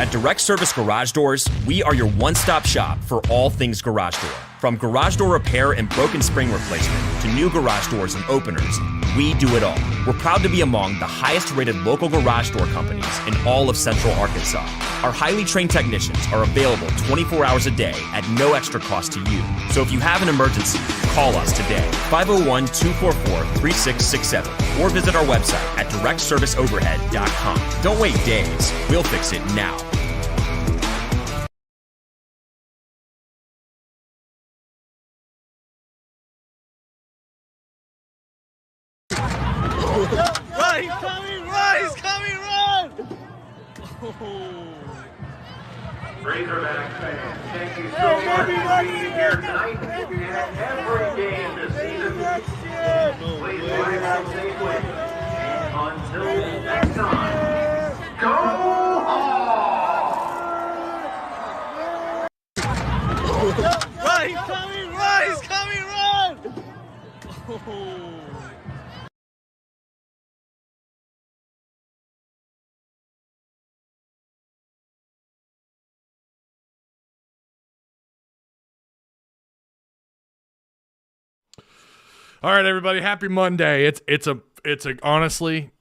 At Direct Service Garage Doors, we are your one-stop shop for all things garage door. From garage door repair and broken spring replacement to new garage doors and openers, we do it all. We're proud to be among the highest-rated local garage door companies in all of Central Arkansas. Our highly trained technicians are available 24 hours a day at no extra cost to you. So if you have an emergency, call us today, 501-244-3667, or visit our website at directserviceoverhead.com. Don't wait days. We'll fix it now. Run! He's coming! Run! He's coming! Run! Razorback fans, thank you so much for being here tonight and at every game this season. Please fly out safely. Until next time, go home! Run! He's coming! Run! He's coming! Run! All right, everybody. Happy Monday. It's a honestly,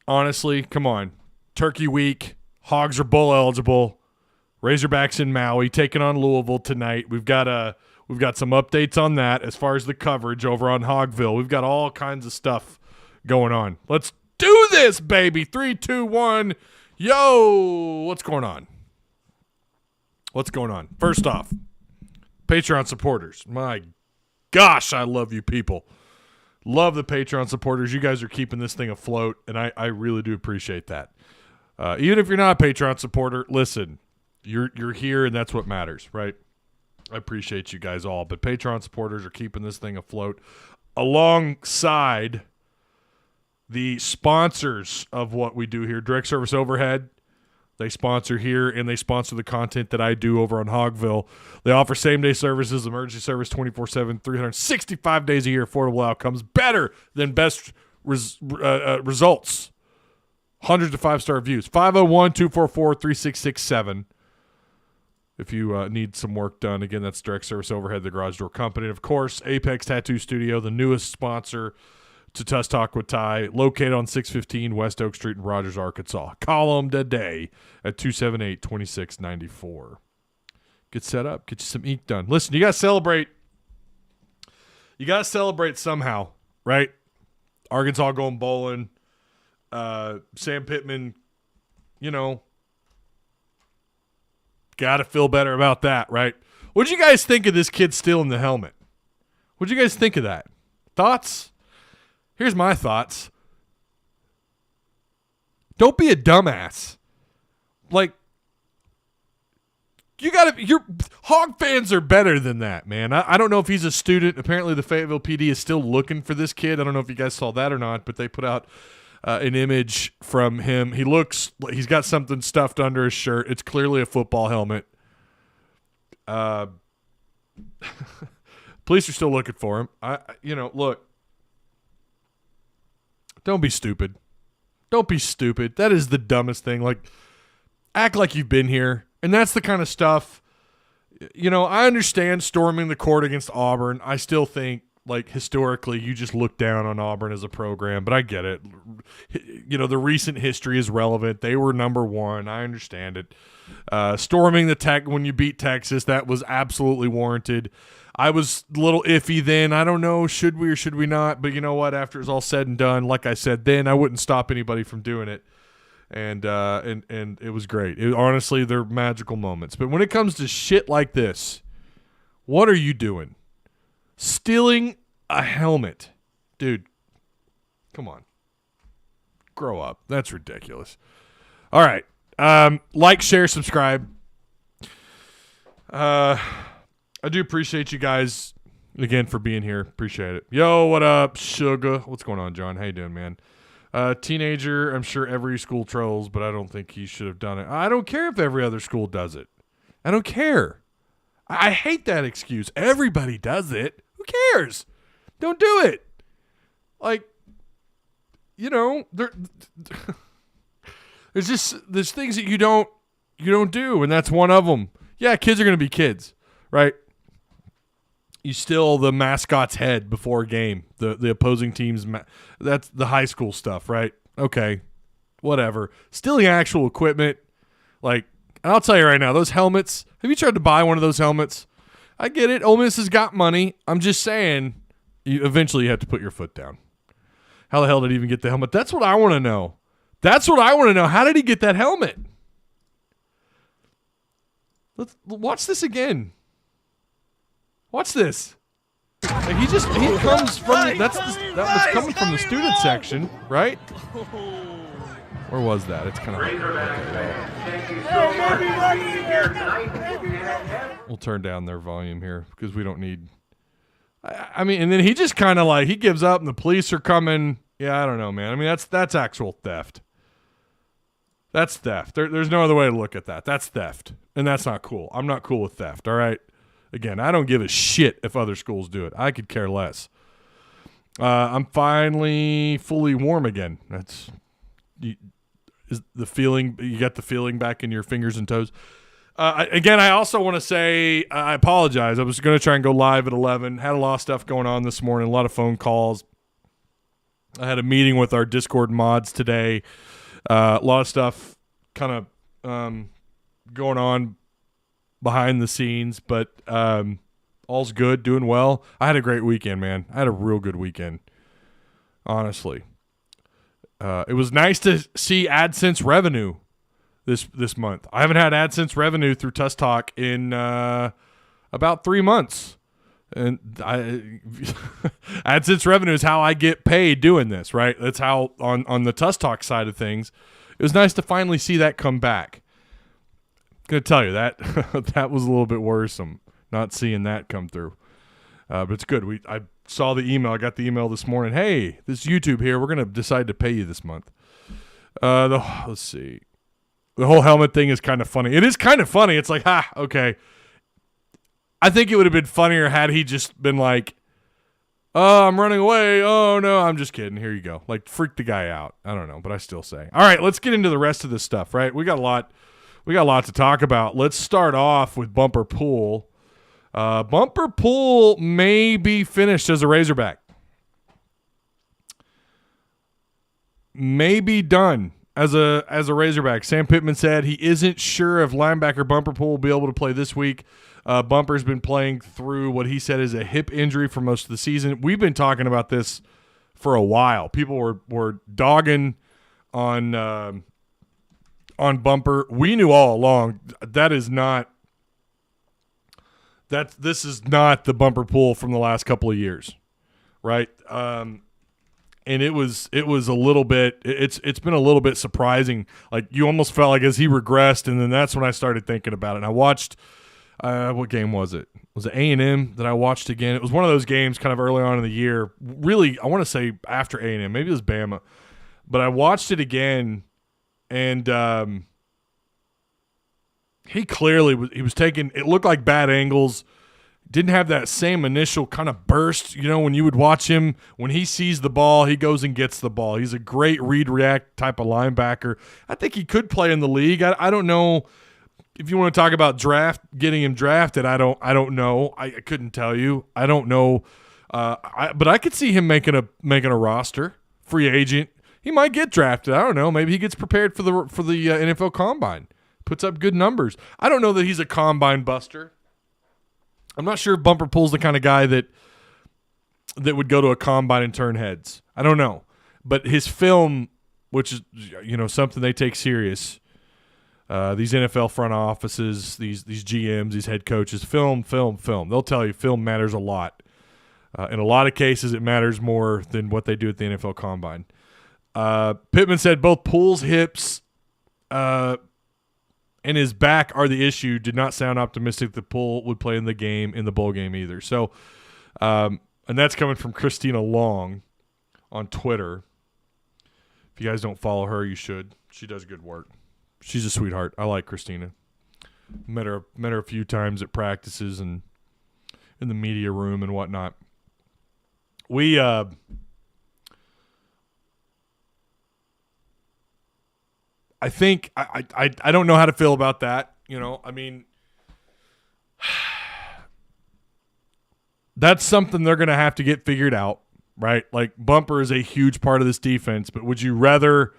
come on. Turkey week. Hogs are bowl eligible. Razorbacks in Maui taking on Louisville tonight. We've got some updates on that as far as the coverage over on Hogville. We've got all kinds of stuff going on. Let's do this, baby. 3, 2, 1. Yo, what's going on? What's going on? First off, Patreon supporters. My gosh, I love you people. Love the Patreon supporters. You guys are keeping this thing afloat, and I really do appreciate that. Even if you're not a Patreon supporter, listen, you're here, and that's what matters, right? I appreciate you guys all, but Patreon supporters are keeping this thing afloat alongside the sponsors of what we do here. Direct Service Overhead, they sponsor here, and they sponsor the content that I do over on Hogville. They offer same-day services, emergency service 24/7, 365 days a year, affordable outcomes, better than best results. Hundreds of five-star reviews. 501-244-3667. If you need some work done. Again, that's Direct Service Overhead, the garage door company. And, of course, Apex Tattoo Studio, the newest sponsor to Tuss Talk with Ty, located on 615 West Oak Street in Rogers, Arkansas. Call them today at 278-2694. Get set up. Get you some ink done. Listen, you got to celebrate. You got to celebrate somehow, right? Arkansas going bowling. Sam Pittman, got to feel better about that, right? What'd you guys think of this kid stealing the helmet? What'd you guys think of that? Thoughts? Here's my thoughts. Don't be a dumbass. Like, your Hog fans are better than that, man. I don't know if he's a student. Apparently the Fayetteville PD is still looking for this kid. I don't know if you guys saw that or not, but they put out an image from him. He's got something stuffed under his shirt. It's clearly a football helmet. Police are still looking for him. Look. Don't be stupid. Don't be stupid. That is the dumbest thing. Like, act like you've been here. And that's the kind of stuff, I understand storming the court against Auburn. I still think, like, historically, you just look down on Auburn as a program, but I get it. The recent history is relevant. They were number one. I understand it. Storming the Tech when you beat Texas, that was absolutely warranted. I was a little iffy then. I don't know, should we or should we not? But you know what? After it's all said and done, like I said then, I wouldn't stop anybody from doing it. And it was great. Honestly, they're magical moments. But when it comes to shit like this, what are you doing? Stealing a helmet. Dude, come on. Grow up. That's ridiculous. All right. Like, share, subscribe. I do appreciate you guys, again, for being here. Appreciate it. Yo, what up, sugar? What's going on, John? How you doing, man? Teenager, I'm sure every school trolls, but I don't think he should have done it. I don't care if every other school does it. I don't care. I hate that excuse. Everybody does it. Who cares? Don't do it. Like, there's things that you don't you don't do, and that's one of them. Yeah, kids are going to be kids, right? You steal the mascot's head before a game, the opposing team's that's the high school stuff, right? Okay, whatever. Stealing actual equipment, like, I'll tell you right now, those helmets, have you tried to buy one of those helmets? I get it. Ole Miss has got money. I'm just saying, eventually you have to put your foot down. How the hell did he even get the helmet? That's what I want to know. How did he get that helmet? Let's watch this again. Watch this. Like he comes from that was coming from the student section, right? Where was that? It's kind of We'll turn down their volume here because we don't need. I mean, and then he just kind of like he gives up, and the police are coming. Yeah, I don't know, man. I mean, that's actual theft. That's theft. There's no other way to look at that. That's theft, and that's not cool. I'm not cool with theft. All right. Again, I don't give a shit if other schools do it. I could care less. I'm finally fully warm again. Is the feeling you got the feeling back in your fingers and toes? I also want to say I apologize. I was going to try and go live at 11. Had a lot of stuff going on this morning. A lot of phone calls. I had a meeting with our Discord mods today. A lot of stuff kind of going on behind the scenes, but all's good, doing well. I had a great weekend, man. I had a real good weekend, honestly. It was nice to see AdSense revenue this month. I haven't had AdSense revenue through Tuss Talk in about 3 months. And AdSense revenue is how I get paid doing this, right? That's how on the Tuss Talk side of things, it was nice to finally see that come back. Gonna tell you that that was a little bit worrisome not seeing that come through, but it's good. I saw the email. I got the email this morning. Hey, this YouTube here. We're gonna decide to pay you this month. Let's see. The whole helmet thing is kind of funny. It is kind of funny. It's like, okay. I think it would have been funnier had he just been like, "Oh, I'm running away. Oh no, I'm just kidding. Here you go." Like freak the guy out. I don't know, but I still say. All right, let's get into the rest of this stuff. Right, we got a lot to talk about. Let's start off with Bumper Pool. Bumper Pool may be finished as a Razorback. May be done as a Razorback. Sam Pittman said he isn't sure if linebacker Bumper Pool will be able to play this week. Bumper's been playing through what he said is a hip injury for most of the season. We've been talking about this for a while. People were dogging on Bumper. We knew all along this is not the Bumper Pool from the last couple of years, right? And it was a little bit. It's been a little bit surprising. Like you almost felt like as he regressed, and then that's when I started thinking about it. And I watched. What game was it? Was it A&M that I watched again? It was one of those games kind of early on in the year. Really, I want to say after A&M. Maybe it was Bama. But I watched it again, and he clearly was taking – it looked like bad angles. Didn't have that same initial kind of burst. You know, when you would watch him, when he sees the ball, he goes and gets the ball. He's a great read-react type of linebacker. I think he could play in the league. I don't know – if you want to talk about getting him drafted, I don't know. I couldn't tell you. I don't know. But I could see him making a roster, free agent. He might get drafted. I don't know. Maybe he gets prepared for the NFL Combine, puts up good numbers. I don't know that he's a Combine buster. I'm not sure if Bumper Pool's the kind of guy that would go to a Combine and turn heads. I don't know. But his film, which is something they take serious. These NFL front offices, these GMs, these head coaches, film. They'll tell you film matters a lot. In a lot of cases, it matters more than what they do at the NFL Combine. Pittman said both Pool's hips and his back are the issue. Did not sound optimistic that Pool would play in the bowl game either. So, and that's coming from Christina Long on Twitter. If you guys don't follow her, you should. She does good work. She's a sweetheart. I like Christina. Met her a few times at practices and in the media room and whatnot. I think I don't know how to feel about that. I mean, that's something they're going to have to get figured out, right? Like, bumper is a huge part of this defense, but would you rather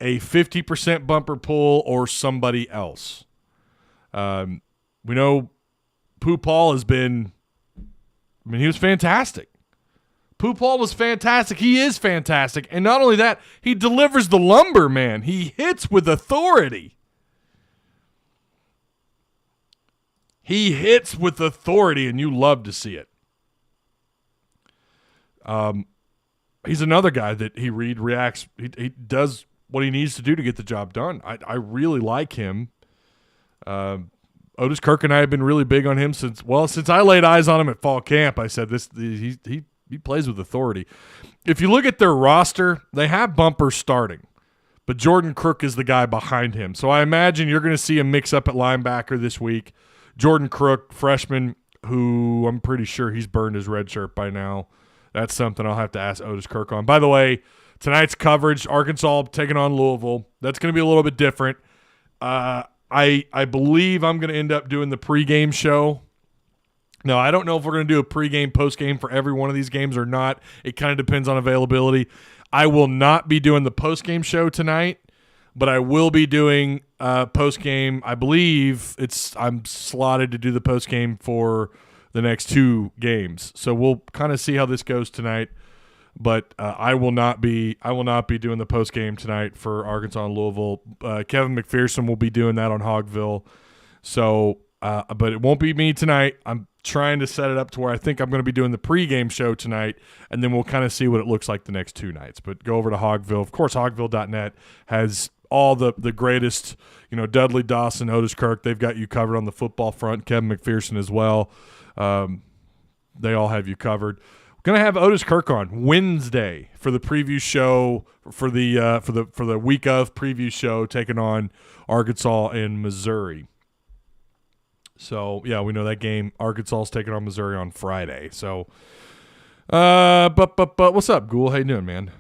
a 50% bumper pull or somebody else? We know Paul has been – he was fantastic. Paul was fantastic. He is fantastic. And not only that, he delivers the lumber, man. He hits with authority. He hits with authority, and you love to see it. He's another guy that he reacts. He does what he needs to do to get the job done. I really like him. Otis Kirk and I have been really big on him since I laid eyes on him at fall camp. I said he plays with authority. If you look at their roster, they have Bumper starting, but Jordan Crook is the guy behind him. So I imagine you're going to see a mix-up at linebacker this week. Jordan Crook, freshman, who I'm pretty sure he's burned his red shirt by now. That's something I'll have to ask Otis Kirk on. By the way, tonight's coverage, Arkansas taking on Louisville. That's going to be a little bit different. I believe I'm going to end up doing the pregame show. Now, I don't know if we're going to do a pregame, postgame for every one of these games or not. It kind of depends on availability. I will not be doing the postgame show tonight, but I will be doing postgame. I believe I'm slotted to do the postgame for the next 2 games. So we'll kind of see how this goes tonight. But I will not be doing the postgame tonight for Arkansas and Louisville. Kevin McPherson will be doing that on Hogville. So, but it won't be me tonight. I'm trying to set it up to where I think I'm going to be doing the pregame show tonight, and then we'll kind of see what it looks like the next 2 nights. But go over to Hogville. Of course, Hogville.net has all the greatest, Dudley Dawson, Otis Kirk. They've got you covered on the football front. Kevin McPherson as well. They all have you covered. We're gonna have Otis Kirk on Wednesday for the preview show for the week of preview show taking on Arkansas and Missouri. So yeah, we know that game. Arkansas's taking on Missouri on Friday. So, but what's up, Ghoul? How you doing, man?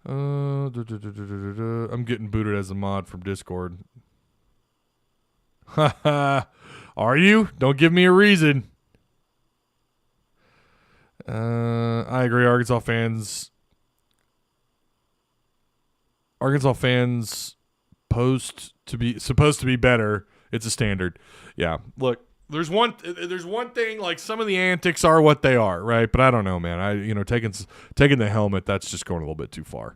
I'm getting booted as a mod from Discord. Are you? Don't give me a reason. I agree. Arkansas fans supposed to be better. It's a standard. Yeah. Look, there's one thing, like, some of the antics are what they are, right? But I don't know, man. Taking the helmet, that's just going a little bit too far.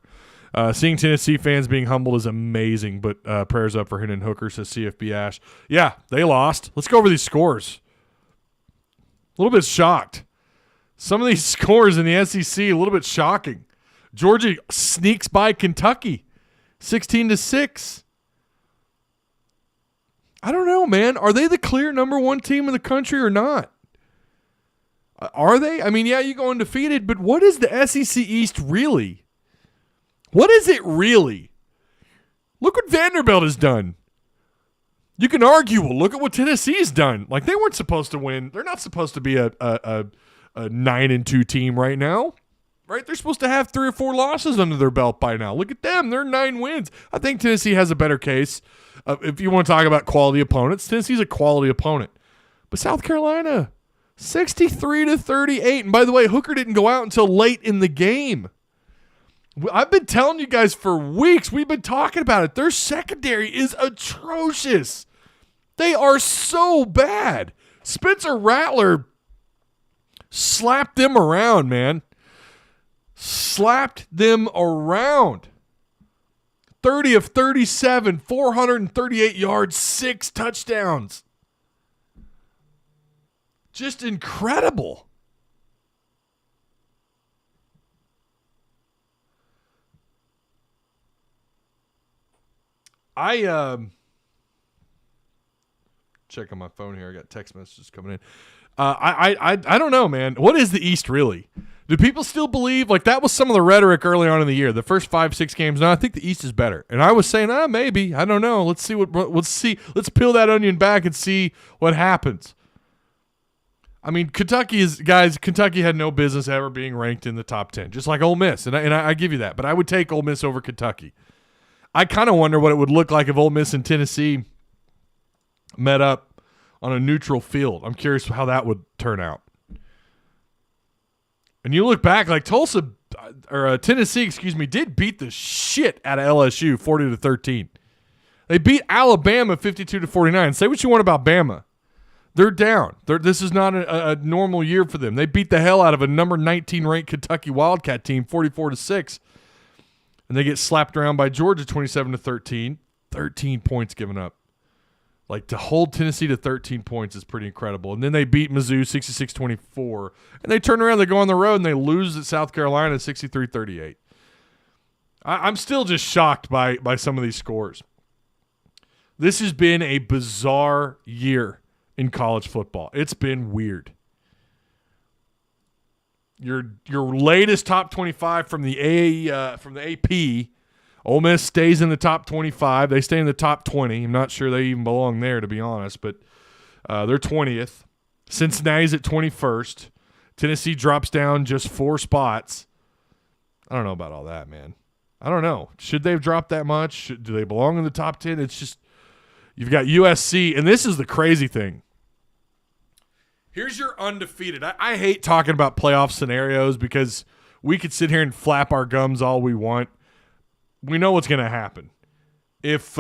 Seeing Tennessee fans being humbled is amazing, but prayers up for Hendon Hooker, says CFB Ash. Yeah, they lost. Let's go over these scores. A little bit shocked. Some of these scores in the SEC, a little bit shocking. Georgia sneaks by Kentucky, 16-6. I don't know, man. Are they the clear number 1 team in the country or not? Are they? I mean, yeah, you go undefeated, but what is the SEC East really? What is it really? Look what Vanderbilt has done. You can argue, well, look at what Tennessee's done. Like, they weren't supposed to win. They're not supposed to be a 9-2 team right now. Right? They're supposed to have 3 or 4 losses under their belt by now. Look at them. They're 9 wins. I think Tennessee has a better case. If you want to talk about quality opponents, Tennessee's a quality opponent. But South Carolina, 63-38. And by the way, Hooker didn't go out until late in the game. I've been telling you guys for weeks. We've been talking about it. Their secondary is atrocious. They are so bad. Spencer Rattler slapped them around, man. Slapped them around. 30 of 37, 438 yards, 6 touchdowns. Just incredible. Checking my phone here. I got text messages coming in. I don't know, man. What is the East really? Do people still believe, like, that was some of the rhetoric early on in the year, the first 5-6 games? No, I think the East is better. And I was saying, maybe. I don't know. Let's see. Let's peel that onion back and see what happens. I mean, Kentucky had no business ever being ranked in the top 10, just like Ole Miss, and I give you that. But I would take Ole Miss over Kentucky. I kind of wonder what it would look like if Ole Miss and Tennessee met up on a neutral field. I'm curious how that would turn out. And you look back, like Tennessee, did beat the shit out of LSU 40-13. They beat Alabama 52-49. Say what you want about Bama. They're down. This is not a normal year for them. They beat the hell out of a number 19 ranked Kentucky Wildcat team 44-6. And they get slapped around by Georgia 27-13. 13 points given up. Like, to hold Tennessee to 13 points is pretty incredible. And then they beat Mizzou 66-24. And they turn around, they go on the road, and they lose at South Carolina 63-38. I'm still just shocked by some of these scores. This has been a bizarre year in college football. It's been weird. Your latest top 25 from the AP, Ole Miss stays in the top 25. They stay in the top 20. I'm not sure they even belong there, to be honest, but they're 20th. Cincinnati's at 21st. Tennessee drops down just 4 spots. I don't know about all that, man. I don't know. Should they have dropped that much? Do they belong in the top 10? It's just, you've got USC, and this is the crazy thing. Here's your undefeated. I hate talking about playoff scenarios because we could sit here and flap our gums all we want. We know what's going to happen. If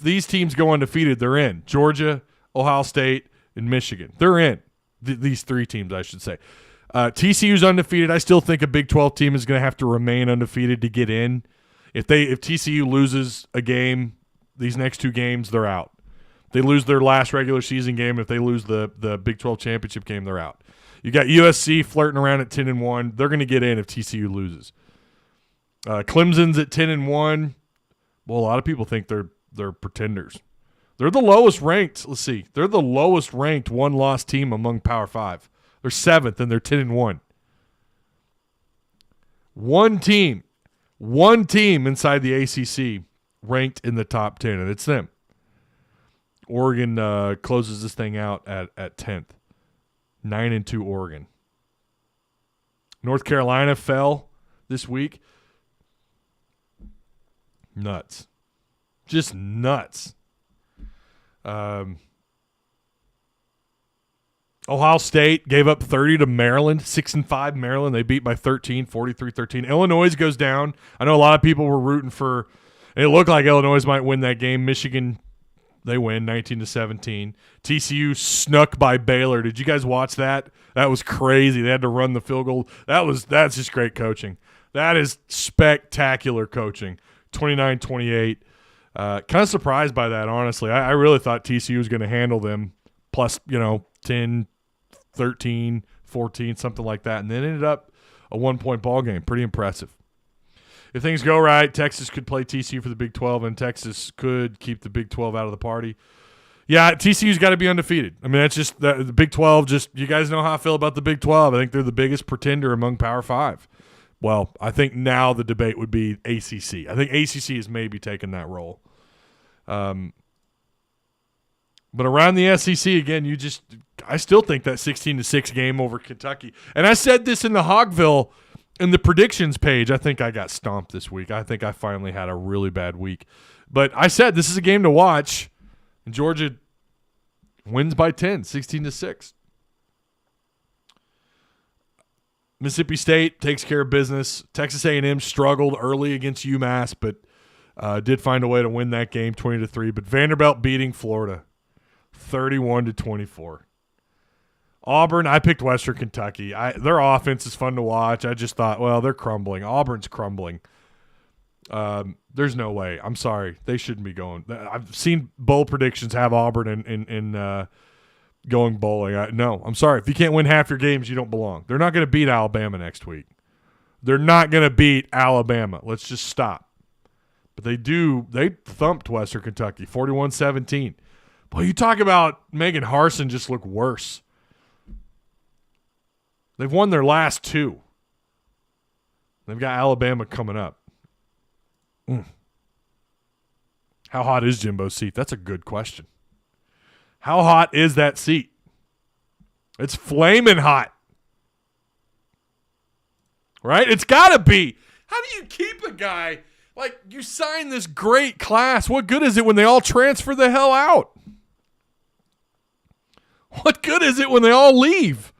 these teams go undefeated, they're in. Georgia, Ohio State, and Michigan. They're in. These 3 teams, I should say. TCU's undefeated. I still think a Big 12 team is going to have to remain undefeated to get in. If TCU loses a game, these next 2 games, they're out. They lose their last regular season game. If they lose the Big 12 championship game, they're out. You got USC flirting around at 10-1. They're going to get in if TCU loses. Clemson's at 10-1. Well, a lot of people think they're pretenders. They're the lowest ranked. Let's see. They're the lowest ranked one-loss team among Power 5. They're 7th, and they're 10-1. One team inside the ACC ranked in the top 10, and it's them. Oregon closes this thing out at 10th. 9-2 Oregon. North Carolina fell this week. Nuts. Just nuts. Ohio State gave up 30 to Maryland. 6-5 Maryland. They beat by 13, 43-13. Illinois goes down. I know a lot of people were rooting for – it looked like Illinois might win that game. Michigan – they win 19-17. TCU snuck by Baylor. Did you guys watch that? That was crazy. They had to run the field goal. That's just great coaching. That is spectacular coaching. 29-28. Kind of surprised by that, honestly. I really thought TCU was going to handle them plus, 10, 13, 14, something like that. And then ended up a 1-point ball game. Pretty impressive. If things go right, Texas could play TCU for the Big 12, and Texas could keep the Big 12 out of the party. Yeah, TCU's got to be undefeated. I mean, that's just the Big 12. You guys know how I feel about the Big 12. I think they're the biggest pretender among Power 5. Well, I think now the debate would be ACC. I think ACC is maybe taking that role. But around the SEC, again, I still think that 16-6 game over Kentucky. And I said this in the Hogville – in the predictions page, I think I got stomped this week. I think I finally had a really bad week. But I said this is a game to watch. And Georgia wins by 10, 16-6. Mississippi State takes care of business. Texas A&M struggled early against UMass, but did find a way to win that game 20-3. But Vanderbilt beating Florida 31-24. Auburn, I picked Western Kentucky. Their offense is fun to watch. I just thought, well, they're crumbling. Auburn's crumbling. There's no way. I'm sorry. They shouldn't be going. I've seen bowl predictions have Auburn in going bowling. No, I'm sorry. If you can't win half your games, you don't belong. They're not going to beat Alabama next week. They're not going to beat Alabama. Let's just stop. But they do. They thumped Western Kentucky 41-17. Boy, you talk about Megan Harsin just look worse. They've won their last 2. They've got Alabama coming up. How hot is Jimbo's seat? That's a good question. How hot is that seat? It's flaming hot. Right? It's got to be. How do you keep a guy? Like, you sign this great class. What good is it when they all transfer the hell out? What good is it when they all leave?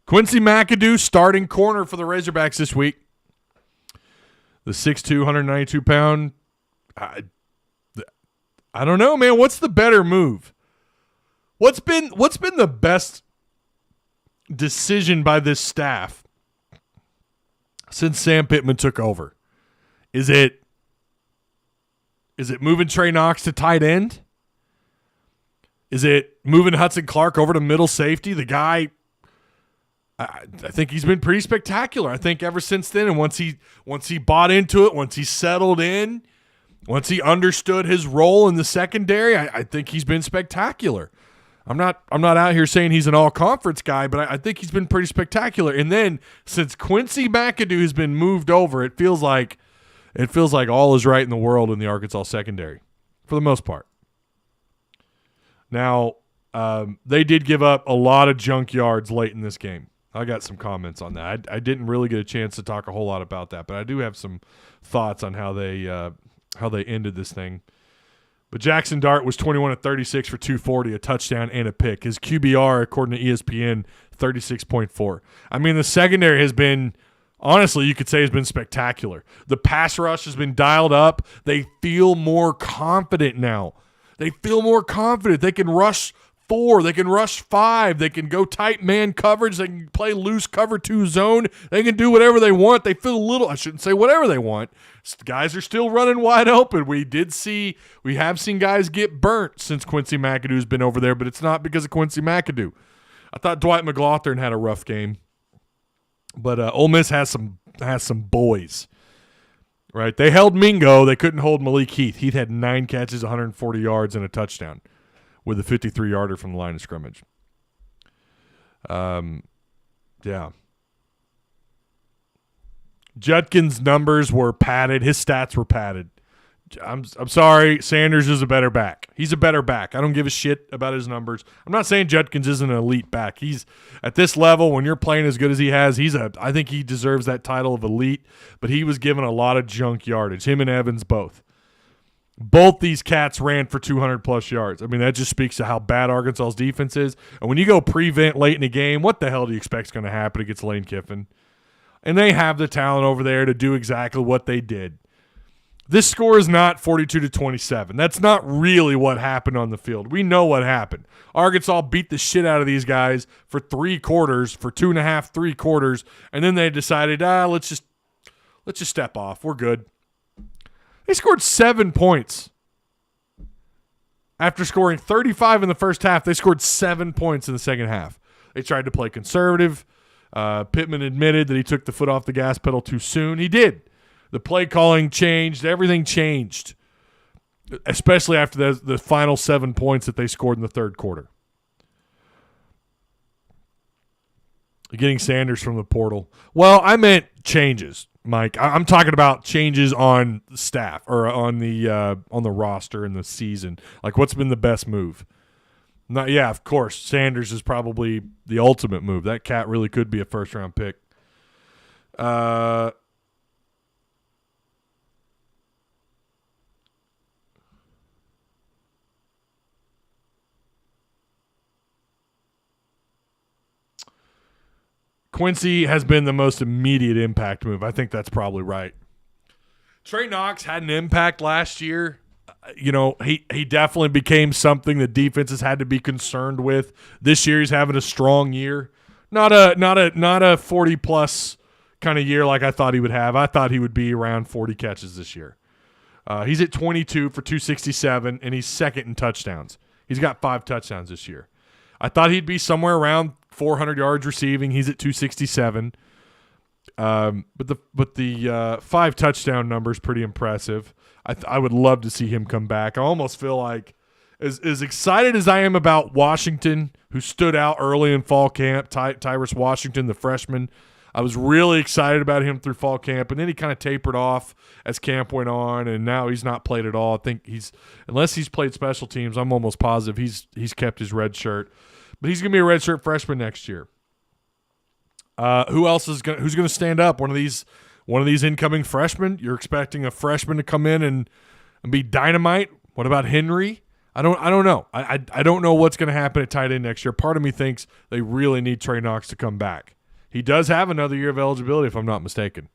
Quincy McAdoo starting corner for the Razorbacks this week. The 6'2", 192-pound. I don't know, man. What's the better move? What's been the best decision by this staff since Sam Pittman took over? Is it moving Trey Knox to tight end? Is it moving Hudson Clark over to middle safety? The guy, I think he's been pretty spectacular. I think ever since then, and once he bought into it, once he settled in, once he understood his role in the secondary, I think he's been spectacular. I'm not out here saying he's an all-conference guy, but I think he's been pretty spectacular. And then since Quincy McAdoo has been moved over, it feels like all is right in the world in the Arkansas secondary, for the most part. Now, they did give up a lot of junk yards late in this game. I got some comments on that. I didn't really get a chance to talk a whole lot about that, but I do have some thoughts on how they ended this thing. But Jackson Dart was 21 of 36 for 240, a touchdown and a pick. His QBR, according to ESPN, 36.4. I mean, the secondary has been, honestly, you could say has been spectacular. The pass rush has been dialed up. They feel more confident now. They feel more confident. They can rush 4. They can rush 5. They can go tight man coverage. They can play loose cover 2 zone. They can do whatever they want. They feel a little, I shouldn't say whatever they want. Guys are still running wide open. We have seen guys get burnt since Quincy McAdoo's been over there, but it's not because of Quincy McAdoo. I thought Dwight McLaughlin had a rough game, but Ole Miss has some boys. Right, they held Mingo. They couldn't hold Malik Heath. Heath had 9 catches, 140 yards, and a touchdown with a 53-yarder from the line of scrimmage. Yeah. Judkins' numbers were padded. His stats were padded. I'm sorry. Sanders is a better back. He's a better back. I don't give a shit about his numbers. I'm not saying Judkins isn't an elite back. He's at this level when you're playing as good as he has. I think he deserves that title of elite. But he was given a lot of junk yardage. Him and Evans both. Both these cats ran for 200-plus yards. I mean, that just speaks to how bad Arkansas's defense is. And when you go prevent late in the game, what the hell do you expect is going to happen against Lane Kiffin? And they have the talent over there to do exactly what they did. This score is not 42-27. That's not really what happened on the field. We know what happened. Arkansas beat the shit out of these guys for 3 quarters, for 2.5, 3 quarters, and then they decided, let's just step off. We're good. They scored 7 points. After scoring 35 in the first half, they scored 7 points in the second half. They tried to play conservative. Pittman admitted that he took the foot off the gas pedal too soon. He did. The play calling changed. Everything changed, especially after the final 7 points that they scored in the third quarter. Getting Sanders from the portal. Well, I meant changes, Mike. I'm talking about changes on the staff or on the roster in the season. Like, what's been the best move? Yeah, of course. Sanders is probably the ultimate move. That cat really could be a first-round pick. Quincy has been the most immediate impact move. I think that's probably right. Trey Knox had an impact last year. He definitely became something that defenses had to be concerned with. This year he's having a strong year. Not a 40-plus kind of year like I thought he would have. I thought he would be around 40 catches this year. He's at 22 for 267, and he's second in touchdowns. He's got 5 touchdowns this year. I thought he'd be somewhere around 400 yards receiving. He's at 267. But the 5 touchdown number is pretty impressive. I would love to see him come back. I almost feel like as excited as I am about Washington, who stood out early in fall camp, Tyrus Washington, the freshman, I was really excited about him through fall camp, and then he kind of tapered off as camp went on, and now he's not played at all. I think unless he's played special teams, I'm almost positive he's kept his red shirt. But he's going to be a red shirt freshman next year. Who else who's going to stand up? One of these incoming freshmen? You're expecting a freshman to come in and be dynamite? What about Henry? I don't know. I don't know what's going to happen at tight end next year. Part of me thinks they really need Trey Knox to come back. He does have another year of eligibility, if I'm not mistaken.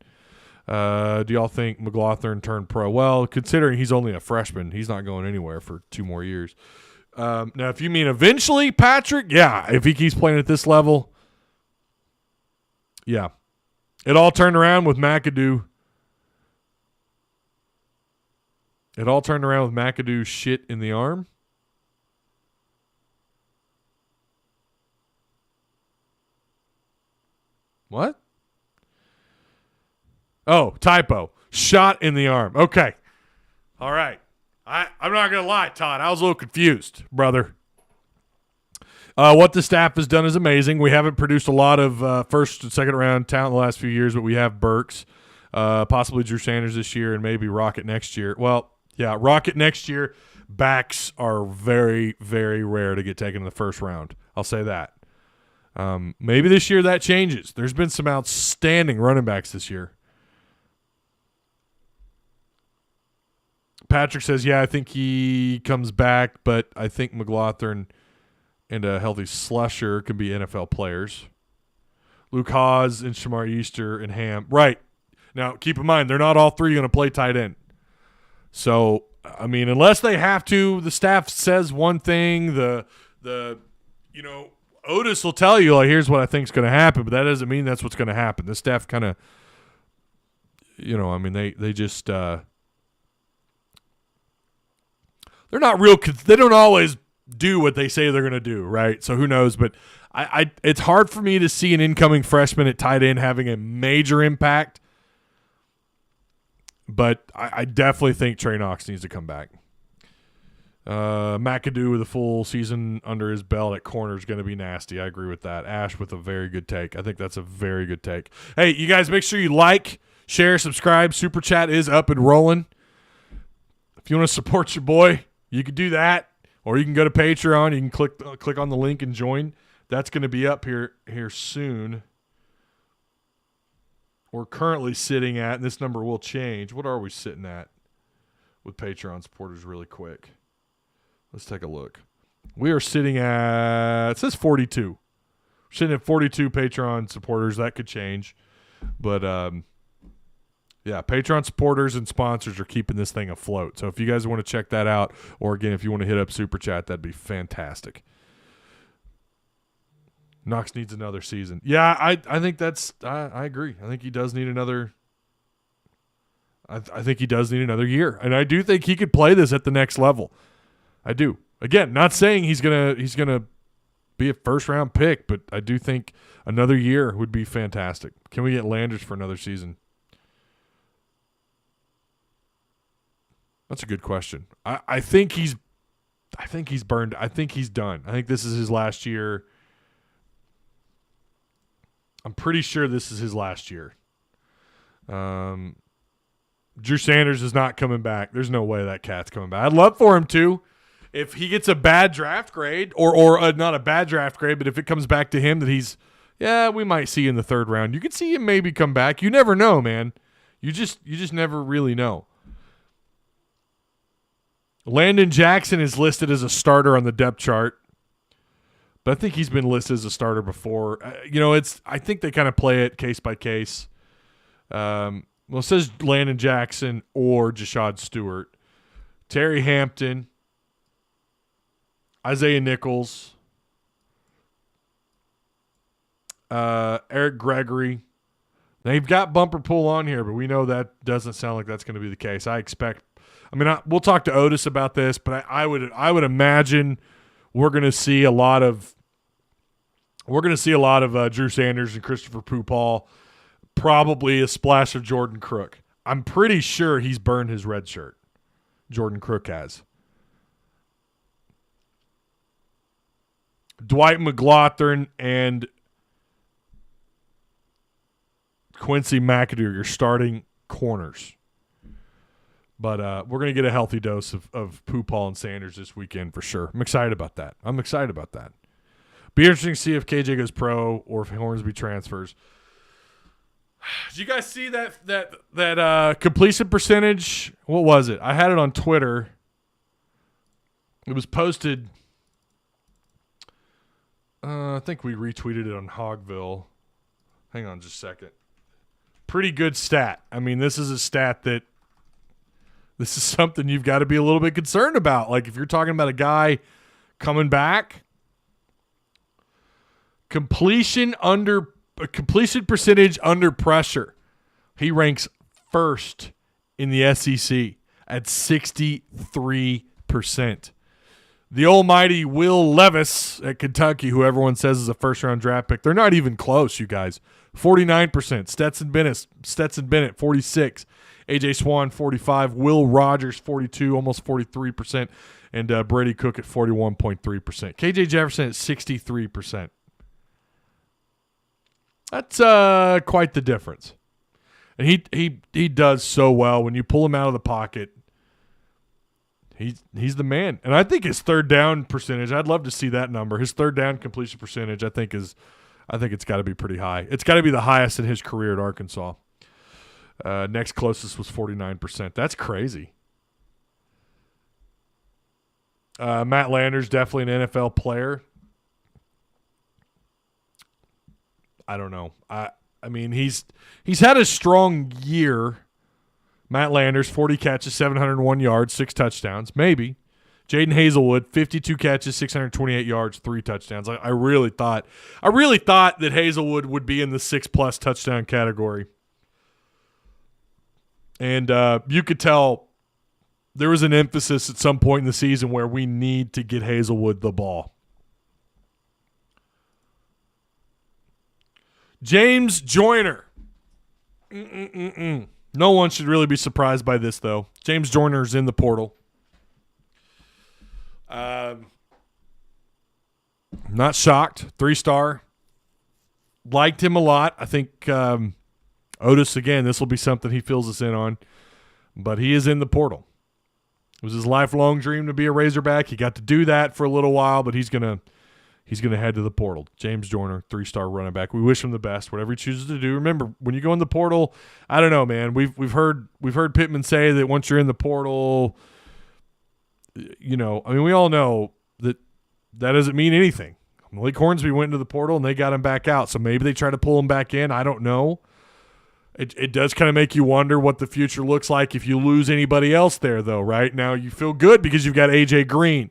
Do y'all think McLaughlin turned pro? Well, considering he's only a freshman, he's not going anywhere for 2 more years. Now, if you mean eventually, Patrick, yeah, if he keeps playing at this level, yeah. It all turned around with McAdoo. Shit in the arm. What? Oh, typo. Shot in the arm. Okay. All right. I'm not going to lie, Todd. I was a little confused, brother. What the staff has done is amazing. We haven't produced a lot of first and second round talent the last few years, but we have Burks, possibly Drew Sanders this year, and maybe Rocket next year. Well, yeah, Rocket next year. Backs are very, very rare to get taken in the first round. I'll say that. Maybe this year that changes. There's been some outstanding running backs this year. Patrick says, yeah, I think he comes back, but I think McLaughlin and a healthy Slusher can be NFL players. Luke Haas and Shamar Easter and Ham. Right. Now, keep in mind, they're not all three going to play tight end. So, I mean, unless they have to, the staff says one thing, Otis will tell you, like, here's what I think is going to happen, but that doesn't mean that's what's going to happen. The staff kind of, they just they're not real. They don't always do what they say they're going to do, right? So who knows? But it's hard for me to see an incoming freshman at tight end having a major impact. But I definitely think Trey Knox needs to come back. McAdoo with a full season under his belt at corner is going to be nasty. I agree with that. Ash with a very good take. I think that's a very good take. Hey, you guys make sure you like, share, subscribe. Super Chat is up and rolling. If you want to support your boy, you can do that. Or you can go to Patreon. You can click on the link and join. That's going to be up here soon. We're currently sitting at, and this number will change. What are we sitting at with Patreon supporters really quick? Let's take a look. We are sitting at, it says 42. We're sitting at 42 Patreon supporters. That could change. But, yeah, Patreon supporters and sponsors are keeping this thing afloat. So if you guys want to check that out, or again, if you want to hit up Super Chat, that'd be fantastic. Knox needs another season. Yeah, I think that's I agree. I think he does need another I think he does need another year. And I do think he could play this at the next level. I do. Again, not saying he's gonna be a first round pick, but I do think another year would be fantastic. Can we get Landers for another season? That's a good question. I think he's burned. I think he's done. I think this is his last year. I'm pretty sure this is his last year. Drew Sanders is not coming back. There's no way that cat's coming back. I'd love for him to. If he gets a bad draft grade, or not a bad draft grade, but if it comes back to him that we might see in the third round. You could see him maybe come back. You never know, man. You just never really know. Landon Jackson is listed as a starter on the depth chart. But I think he's been listed as a starter before. I think they kind of play it case by case. It says Landon Jackson or Jashad Stewart. Terry Hampton. Isaiah Nichols. Eric Gregory. They've got bumper pull on here, but we know that doesn't sound like that's going to be the case. We'll talk to Otis about this, but I would imagine we're going to see a lot of Drew Sanders and Christopher Pupal, probably a splash of Jordan Crook. I'm pretty sure he's burned his red shirt. Jordan Crook has. Dwight McLaughlin and Quincy McAdoo, your starting corners. But we're going to get a healthy dose of Pooh, Paul, and Sanders this weekend for sure. I'm excited about that. Be interesting to see if KJ goes pro or if Hornsby transfers. Did you guys see that completion percentage? What was it? I had it on Twitter. It was posted. I think we retweeted it on Hogville. Hang on just a second. Pretty good stat. I mean, this is a stat that this is something you've got to be a little bit concerned about. Like if you're talking about a guy coming back, completion percentage under pressure. He ranks first in the SEC at 63%. The almighty Will Levis at Kentucky, who everyone says is a first-round draft pick, they're not even close, you guys. 49%. Stetson Bennett, 46. A.J. Swan, 45. Will Rogers, 42, almost 43%. And Brady Cook at 41.3%. K.J. Jefferson at 63%. That's quite the difference. And he does so well. When you pull him out of the pocket, he's the man. And I think his third down percentage, I'd love to see that number. His third down completion percentage, I think it's got to be pretty high. It's got to be the highest in his career at Arkansas. Next closest was 49%. That's crazy. Matt Lander's definitely an NFL player. I don't know. I mean, he's had a strong year. Matt Landers, 40 catches, 701 yards, 6 touchdowns, maybe. Jaden Hazelwood, 52 catches, 628 yards, 3 touchdowns. I really thought that Hazelwood would be in the 6+ touchdown category. And you could tell there was an emphasis at some point in the season where we need to get Hazelwood the ball. James Joyner. No one should really be surprised by this, though. James Joyner's in the portal. Not shocked. 3-star. Liked him a lot. I think Otis, again, this will be something he fills us in on. But he is in the portal. It was his lifelong dream to be a Razorback. He got to do that for a little while, but he's gonna head to the portal. James Joyner, 3-star running back. We wish him the best, whatever he chooses to do. Remember, when you go in the portal, I don't know, man. We've heard Pittman say that once you're in the portal, you know, I mean, we all know that doesn't mean anything. Malik Hornsby went into the portal and they got him back out, so maybe they try to pull him back in. I don't know. It does kind of make you wonder what the future looks like if you lose anybody else there, though, right? Now you feel good because you've got A.J. Green,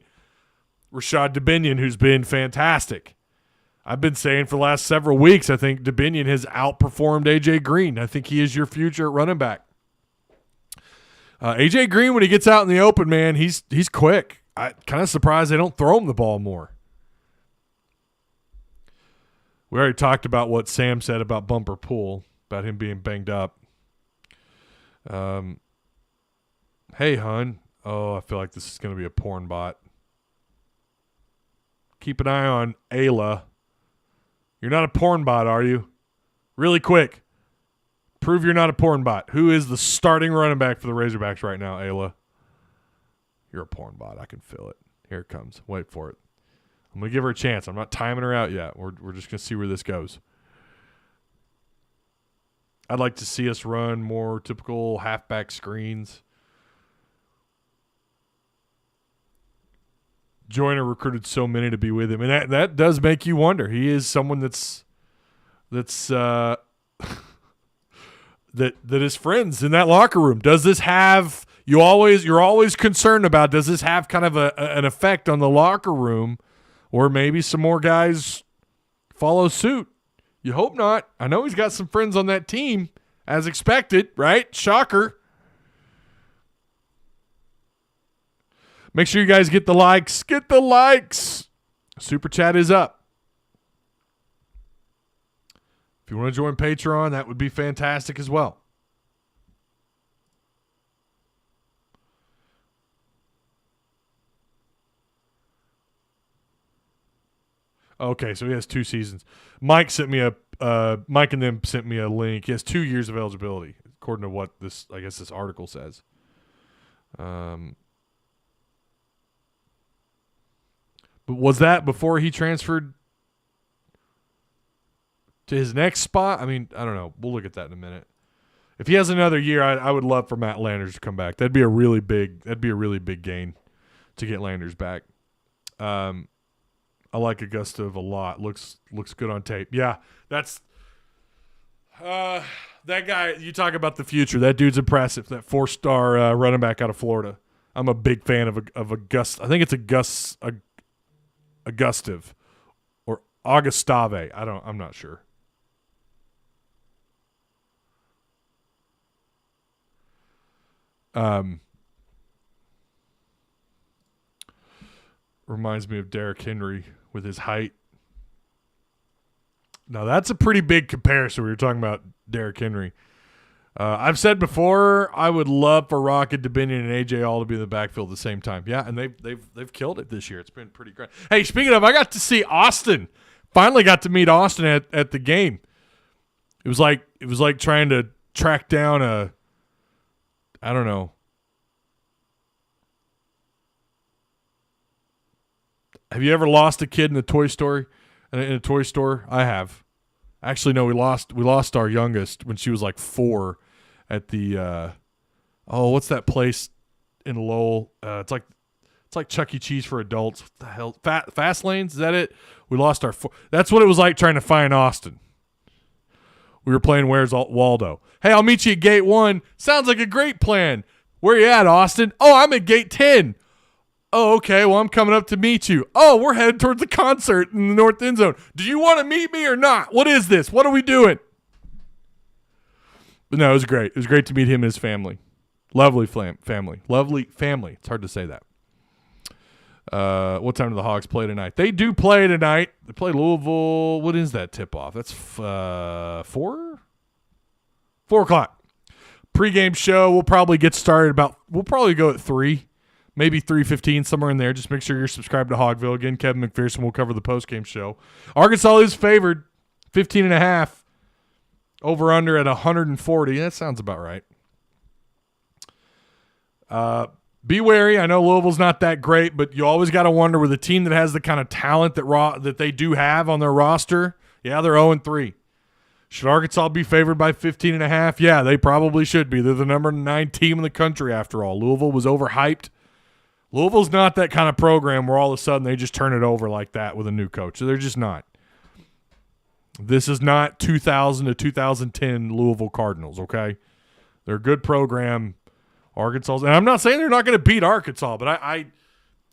Rashad Dubinion, who's been fantastic. I've been saying for the last several weeks, I think Dubinion has outperformed A.J. Green. I think he is your future at running back. A.J. Green, when he gets out in the open, man, he's quick. I'm kind of surprised they don't throw him the ball more. We already talked about what Sam said about Bumper Pool, about him being banged up. Hey, hun. Oh, I feel like this is going to be a porn bot. Keep an eye on Ayla. You're not a porn bot, are you? Really quick. Prove you're not a porn bot. Who is the starting running back for the Razorbacks right now, Ayla? You're a porn bot. I can feel it. Here it comes. Wait for it. I'm going to give her a chance. I'm not timing her out yet. We're just going to see where this goes. I'd like to see us run more typical halfback screens. Joyner recruited so many to be with him, and that does make you wonder. He is someone that's that is friends in that locker room. Does this have you're always concerned about? Does this have kind of an effect on the locker room, or maybe some more guys follow suit? You hope not. I know he's got some friends on that team, as expected, right? Shocker. Make sure you guys get the likes. Get the likes. Super chat is up. If you want to join Patreon, that would be fantastic as well. Okay, so he has 2 seasons. Mike and them sent me a link. He has 2 years of eligibility, according to what this article says. But was that before he transferred to his next spot? I mean, I don't know. We'll look at that in a minute. If he has another year, I would love for Matt Landers to come back. That'd be a really big gain to get Landers back. I like Augustov a lot. Looks good on tape. Yeah, that's that guy. You talk about the future. That dude's impressive. That 4-star running back out of Florida. I'm a big fan of August. I think it's Augustov or Augustave. I'm not sure. Reminds me of Derrick Henry with his height. Now, that's a pretty big comparison. We were talking about Derrick Henry. I've said before, I would love for Rocket, Dominion, and AJ all to be in the backfield at the same time. Yeah, and they've killed it this year. It's been pretty great. Hey, speaking of, I got to see Austin. Finally got to meet Austin at the game. It was like trying to track down I don't know. Have you ever lost a kid in a toy store? In a toy store? I have. Actually, no. We lost our youngest when she was like 4 at the what's that place in Lowell? It's like Chuck E. Cheese for adults. What the hell? Fast Lanes? Is that it? We lost our 4. That's what it was like trying to find Austin. We were playing Where's Waldo. Hey, I'll meet you at gate 1. Sounds like a great plan. Where you at, Austin? Oh, I'm at gate 10. Oh, okay. Well, I'm coming up to meet you. Oh, we're headed towards the concert in the north end zone. Do you want to meet me or not? What is this? What are we doing? But no, it was great. It was great to meet him and his family. Lovely family. Lovely family. It's hard to say that. What time do the Hogs play tonight? They do play tonight. They play Louisville. What is that tip-off? That's 4? 4 o'clock. Pre-game show. We'll probably get started we'll probably go at 3. Maybe 3:15, somewhere in there. Just make sure you're subscribed to Hogville. Again, Kevin McPherson will cover the postgame show. Arkansas is favored, 15.5. Over-under at 140. That sounds about right. Be wary. I know Louisville's not that great, but you always got to wonder with a team that has the kind of talent that they do have on their roster. Yeah, they're 0-3. Should Arkansas be favored by 15.5? Yeah, they probably should be. They're the number 9 team in the country after all. Louisville was overhyped. Louisville's not that kind of program where all of a sudden they just turn it over like that with a new coach. So they're just not. This is not 2000 to 2010 Louisville Cardinals, okay? They're a good program. Arkansas, and I'm not saying they're not going to beat Arkansas, but I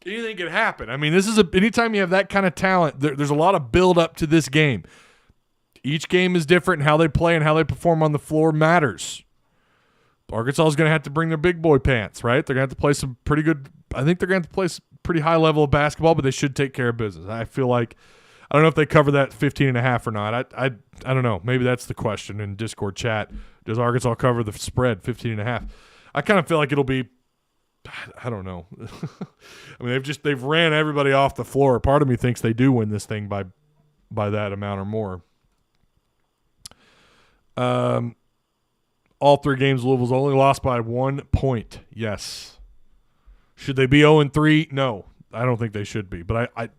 anything can happen. I mean, anytime you have that kind of talent, there's a lot of build up to this game. Each game is different, and how they play and how they perform on the floor matters. Arkansas is going to have to bring their big boy pants, right? They're going to have to play some pretty good – I think they're going to have to play some pretty high level of basketball, but they should take care of business. I feel like – I don't know if they cover that 15.5 or not. I don't know. Maybe that's the question in Discord chat. Does Arkansas cover the spread, 15.5? I kind of feel like it'll be – I don't know. I mean, they've ran everybody off the floor. Part of me thinks they do win this thing by that amount or more. All 3 games, Louisville's only lost by 1 point. Yes. Should they be 0-3? No, I don't think they should be. But I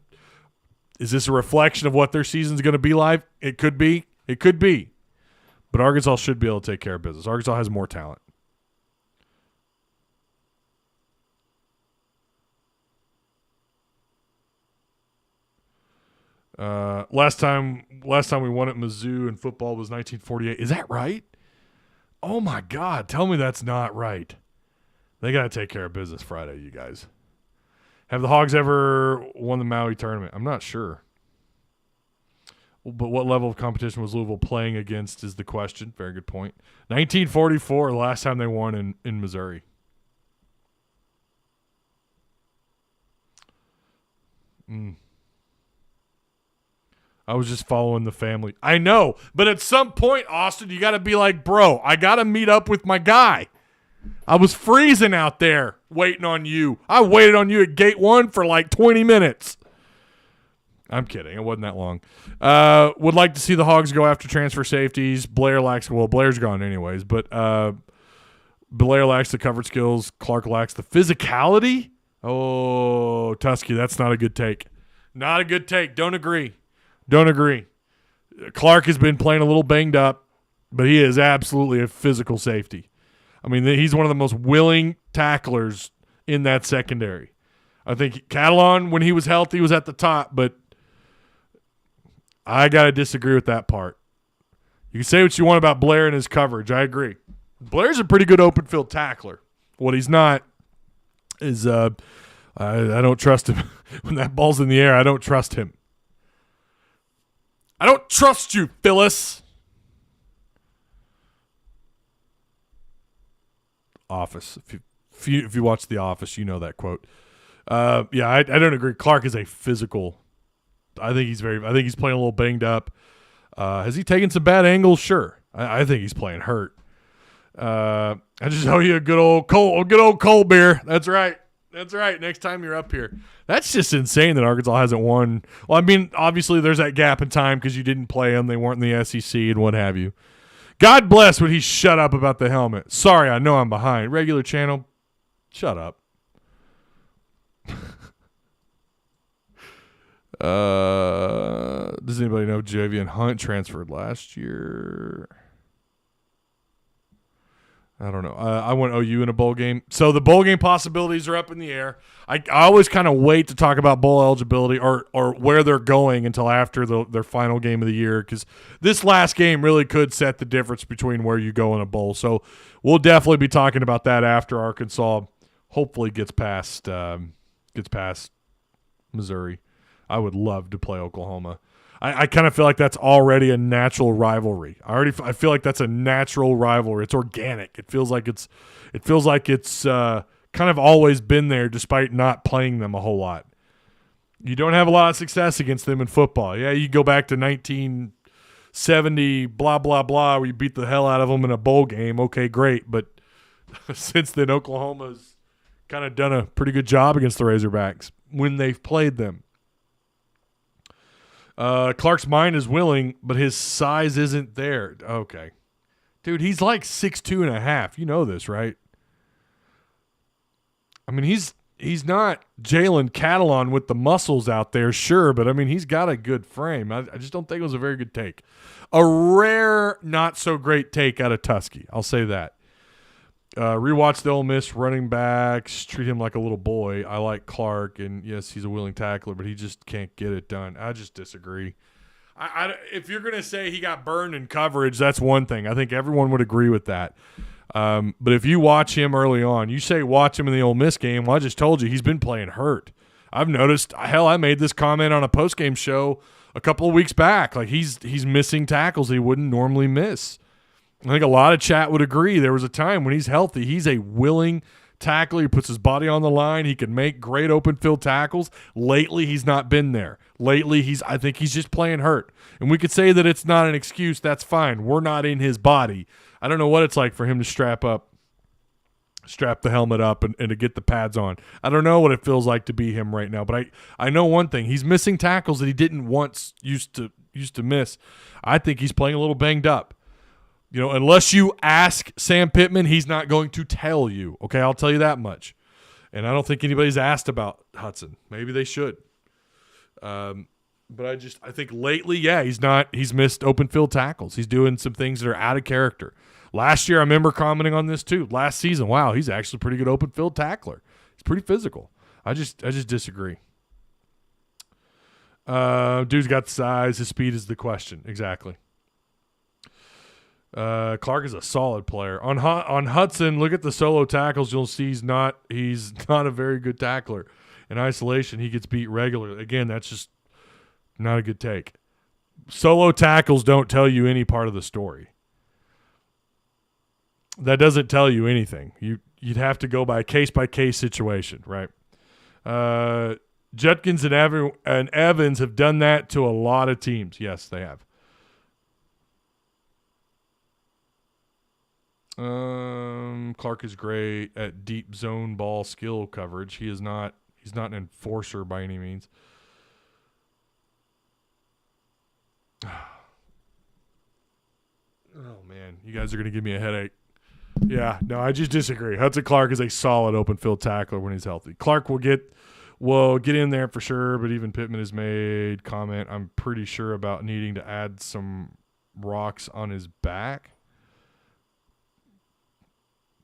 is this a reflection of what their season's going to be like? It could be. It could be. But Arkansas should be able to take care of business. Arkansas has more talent. Last time we won at Mizzou in football was 1948. Is that right? Oh my God! Tell me that's not right. They got to take care of business Friday, you guys. Have the Hogs ever won the Maui tournament? I'm not sure. But what level of competition was Louisville playing against is the question. Very good point. 1944, the last time they won in Missouri. I was just following the family. I know, but at some point, Austin, you got to be like, bro, I got to meet up with my guy. I was freezing out there waiting on you. I waited on you at gate 1 for like 20 minutes. I'm kidding. It wasn't that long. Would like to see the Hogs go after transfer safeties. Blair's gone anyways, but Blair lacks the coverage skills. Clark lacks the physicality. Oh, Tusky, that's not a good take. Not a good take. Don't agree. Clark has been playing a little banged up, but he is absolutely a physical safety. I mean, he's one of the most willing tacklers in that secondary. I think Catalan, when he was healthy, was at the top, but I got to disagree with that part. You can say what you want about Blair and his coverage. I agree. Blair's a pretty good open field tackler. What he's not is I don't trust him. When that ball's in the air, I don't trust him. I don't trust you, Phyllis. Office. If you watch The Office, you know that quote. I don't agree. Clark is a physical. I think he's playing a little banged up. Has he taken some bad angles? Sure. I think he's playing hurt. I just owe you a good old cold beer. That's right. Next time you're up here. That's just insane that Arkansas hasn't won. Well, I mean, obviously there's that gap in time because you didn't play them. They weren't in the SEC and what have you. God bless would he shut up about the helmet. Sorry, I know I'm behind. Regular channel, shut up. Does anybody know Javian Hunt transferred last year? I don't know. I went OU in a bowl game. So the bowl game possibilities are up in the air. I always kind of wait to talk about bowl eligibility or where they're going until after their final game of the year because this last game really could set the difference between where you go in a bowl. So we'll definitely be talking about that after Arkansas hopefully gets past Missouri. I would love to play Oklahoma. I kind of feel like that's already a natural rivalry. I feel like that's a natural rivalry. It's organic. It feels like it's kind of always been there despite not playing them a whole lot. You don't have a lot of success against them in football. Yeah, you go back to 1970, blah, blah, blah, where you beat the hell out of them in a bowl game. Okay, great. But since then, Oklahoma's kind of done a pretty good job against the Razorbacks when they've played them. Clark's mind is willing, but his size isn't there. Okay. Dude, he's like 6'2.5". You know this, right? I mean, he's not Jalen Catalan with the muscles out there, sure, but I mean, he's got a good frame. I just don't think it was a very good take. A rare, not so great take out of Tusky. I'll say that. Rewatch the Ole Miss running backs. Treat him like a little boy. I like Clark, and yes, he's a willing tackler, but he just can't get it done. I just disagree. If you're going to say he got burned in coverage, that's one thing. I think everyone would agree with that. But if you watch him early on, you say watch him in the Ole Miss game. Well, I just told you he's been playing hurt. I've noticed. Hell, I made this comment on a postgame show a couple of weeks back. Like he's missing tackles he wouldn't normally miss. I think a lot of chat would agree. There was a time when he's healthy, he's a willing tackler. He puts his body on the line. He can make great open field tackles. Lately, he's not been there. Lately, I think he's just playing hurt. And we could say that it's not an excuse. That's fine. We're not in his body. I don't know what it's like for him to strap the helmet up and to get the pads on. I don't know what it feels like to be him right now. But I know one thing. He's missing tackles that he didn't once used to miss. I think he's playing a little banged up. You know, unless you ask Sam Pittman, he's not going to tell you. Okay, I'll tell you that much. And I don't think anybody's asked about Hudson. Maybe they should. But I think lately, yeah, he's missed open field tackles. He's doing some things that are out of character. Last year, I remember commenting on this too. Last season, wow, he's actually a pretty good open field tackler. He's pretty physical. I just disagree. Dude's got the size. His speed is the question. Exactly. Clark is a solid player. On Hudson, look at the solo tackles. You'll see he's not a very good tackler. In isolation, he gets beat regularly. Again, that's just not a good take. Solo tackles don't tell you any part of the story. That doesn't tell you anything. You'd have to go by a case-by-case situation, right? Judkins and Evans have done that to a lot of teams. Yes, they have. Clark is great at deep zone ball skill coverage. He's not an enforcer by any means. Oh, man. You guys are going to give me a headache. Yeah, no, I just disagree. Hudson Clark is a solid open field tackler when he's healthy. Clark will get in there for sure, but even Pittman has made comment, I'm pretty sure, about needing to add some rocks on his back.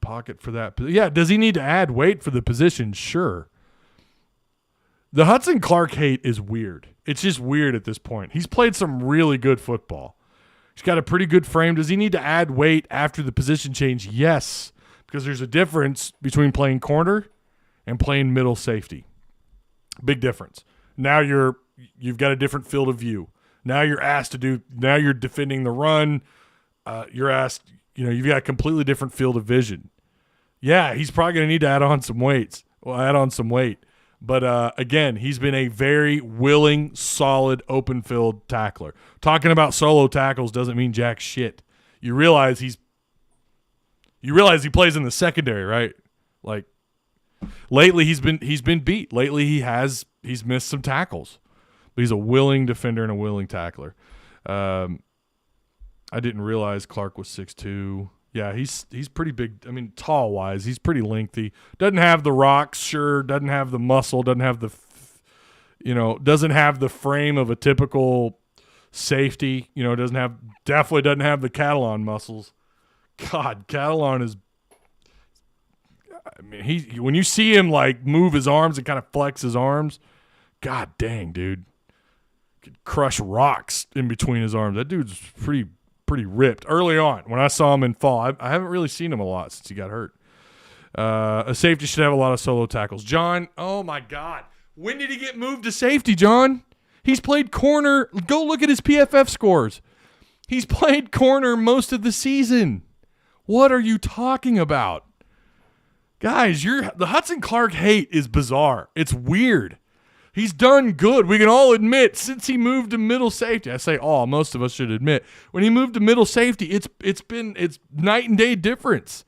Pocket for that. Yeah, does he need to add weight for the position? Sure. The Hudson Clark hate is weird. It's just weird at this point. He's played some really good football. He's got a pretty good frame. Does he need to add weight after the position change? Yes, because there's a difference between playing corner and playing middle safety. Big difference. Now you've got a different field of view. Now you're defending the run. You're asked, you've got a completely different field of vision. Yeah, he's probably going to need to add on some weight. But again, he's been a very willing, solid, open field tackler. Talking about solo tackles doesn't mean jack shit. You realize he plays in the secondary, right? Like lately he's been beat. Lately he's missed some tackles. But he's a willing defender and a willing tackler. I didn't realize Clark was 6'2". Yeah, he's pretty big. I mean, tall-wise, he's pretty lengthy. Doesn't have the rocks, sure. Doesn't have the muscle. Doesn't have doesn't have the frame of a typical safety. Definitely doesn't have the Catalan muscles. God, Catalan is. I mean, when you see him like move his arms and kind of flex his arms, God dang, dude, could crush rocks in between his arms. That dude's pretty ripped early on. When I saw him in fall, I haven't really seen him a lot since he got hurt. A safety should have a lot of solo tackles. John, oh my God. When did he get moved to safety, John? He's played corner. Go look at his PFF scores. He's played corner most of the season. What are you talking about? Guys, the Hudson Clark hate is bizarre. It's weird. He's done good. We can all admit since he moved to middle safety. I say all. Most of us should admit when he moved to middle safety, it's night and day difference.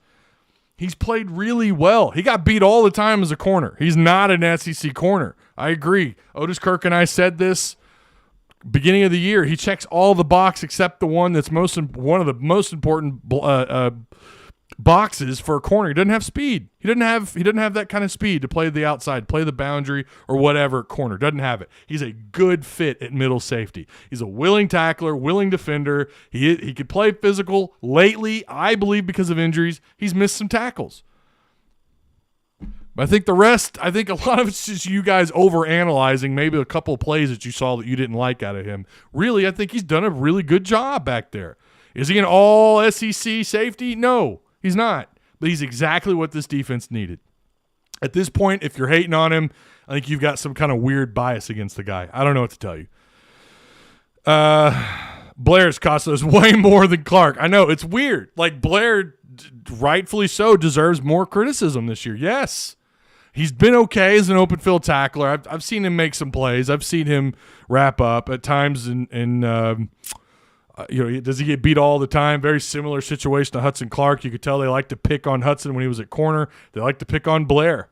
He's played really well. He got beat all the time as a corner. He's not an SEC corner. I agree. Otis Kirk and I said this beginning of the year. He checks all the boxes except the one that's one of the most important boxes for a corner. He doesn't have speed. He doesn't have that kind of speed to play the outside, play the boundary or whatever at corner. Doesn't have it. He's a good fit at middle safety. He's a willing tackler, willing defender. He could play physical. Lately, I believe because of injuries, he's missed some tackles. But I think a lot of it's just you guys overanalyzing maybe a couple of plays that you saw that you didn't like out of him. Really, I think he's done a really good job back there. Is he an all SEC safety? No. He's not, but he's exactly what this defense needed. At this point, if you're hating on him, I think you've got some kind of weird bias against the guy. I don't know what to tell you. Blair's cost us way more than Clark. I know, it's weird. Like, Blair, rightfully so, deserves more criticism this year. Yes. He's been okay as an open field tackler. I've seen him make some plays. I've seen him wrap up at times does he get beat all the time? Very similar situation to Hudson Clark. You could tell they like to pick on Hudson when he was at corner. They like to pick on Blair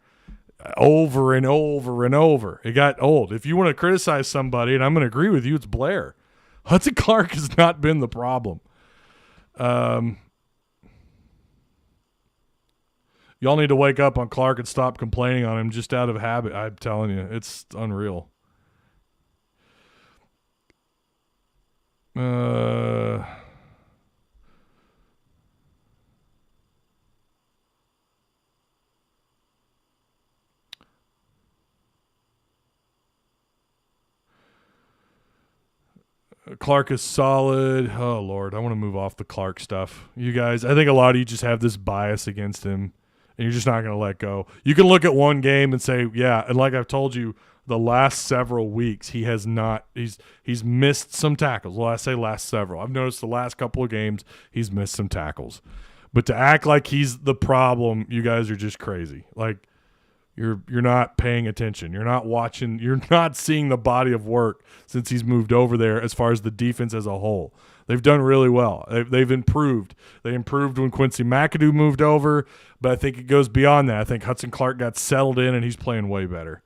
over and over and over. It got old. If you want to criticize somebody, and I'm going to agree with you, it's Blair. Hudson Clark has not been the problem. Y'all need to wake up on Clark and stop complaining on him just out of habit. I'm telling you, it's unreal. Clark is solid. Oh, Lord. I want to move off the Clark stuff. You guys, I think a lot of you just have this bias against him, and you're just not going to let go. You can look at one game and say, yeah, and like I've told you, the last several weeks, he's missed some tackles. Well, I say last several. I've noticed the last couple of games, he's missed some tackles. But to act like he's the problem, you guys are just crazy. Like, you're not paying attention. You're not watching. You're not seeing the body of work since he's moved over there as far as the defense as a whole. They've done really well. They've improved. They improved when Quincy McAdoo moved over, but I think it goes beyond that. I think Hudson Clark got settled in, and he's playing way better.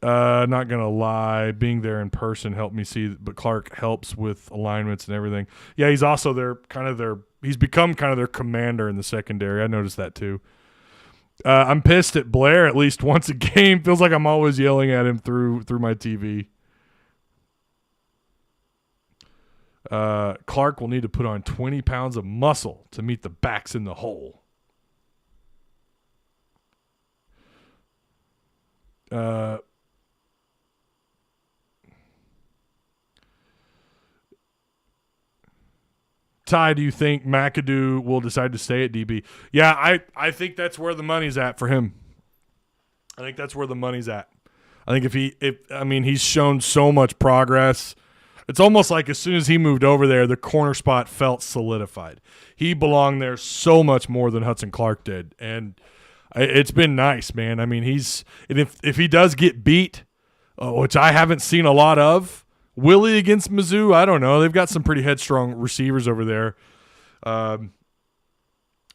Not gonna lie, being there in person helped me see, but Clark helps with alignments and everything. Yeah, he's also he's become kind of their commander in the secondary. I noticed that too. I'm pissed at Blair at least once a game. Feels like I'm always yelling at him through my TV. Clark will need to put on 20 pounds of muscle to meet the backs in the hole. Ty, do you think McAdoo will decide to stay at DB? Yeah, I think that's where the money's at for him. I think that's where the money's at. I think he's shown so much progress. It's almost like as soon as he moved over there, the corner spot felt solidified. He belonged there so much more than Hudson Clark did, and it's been nice, man. I mean, if he does get beat, which I haven't seen a lot of, Willie against Mizzou, I don't know. They've got some pretty headstrong receivers over there, and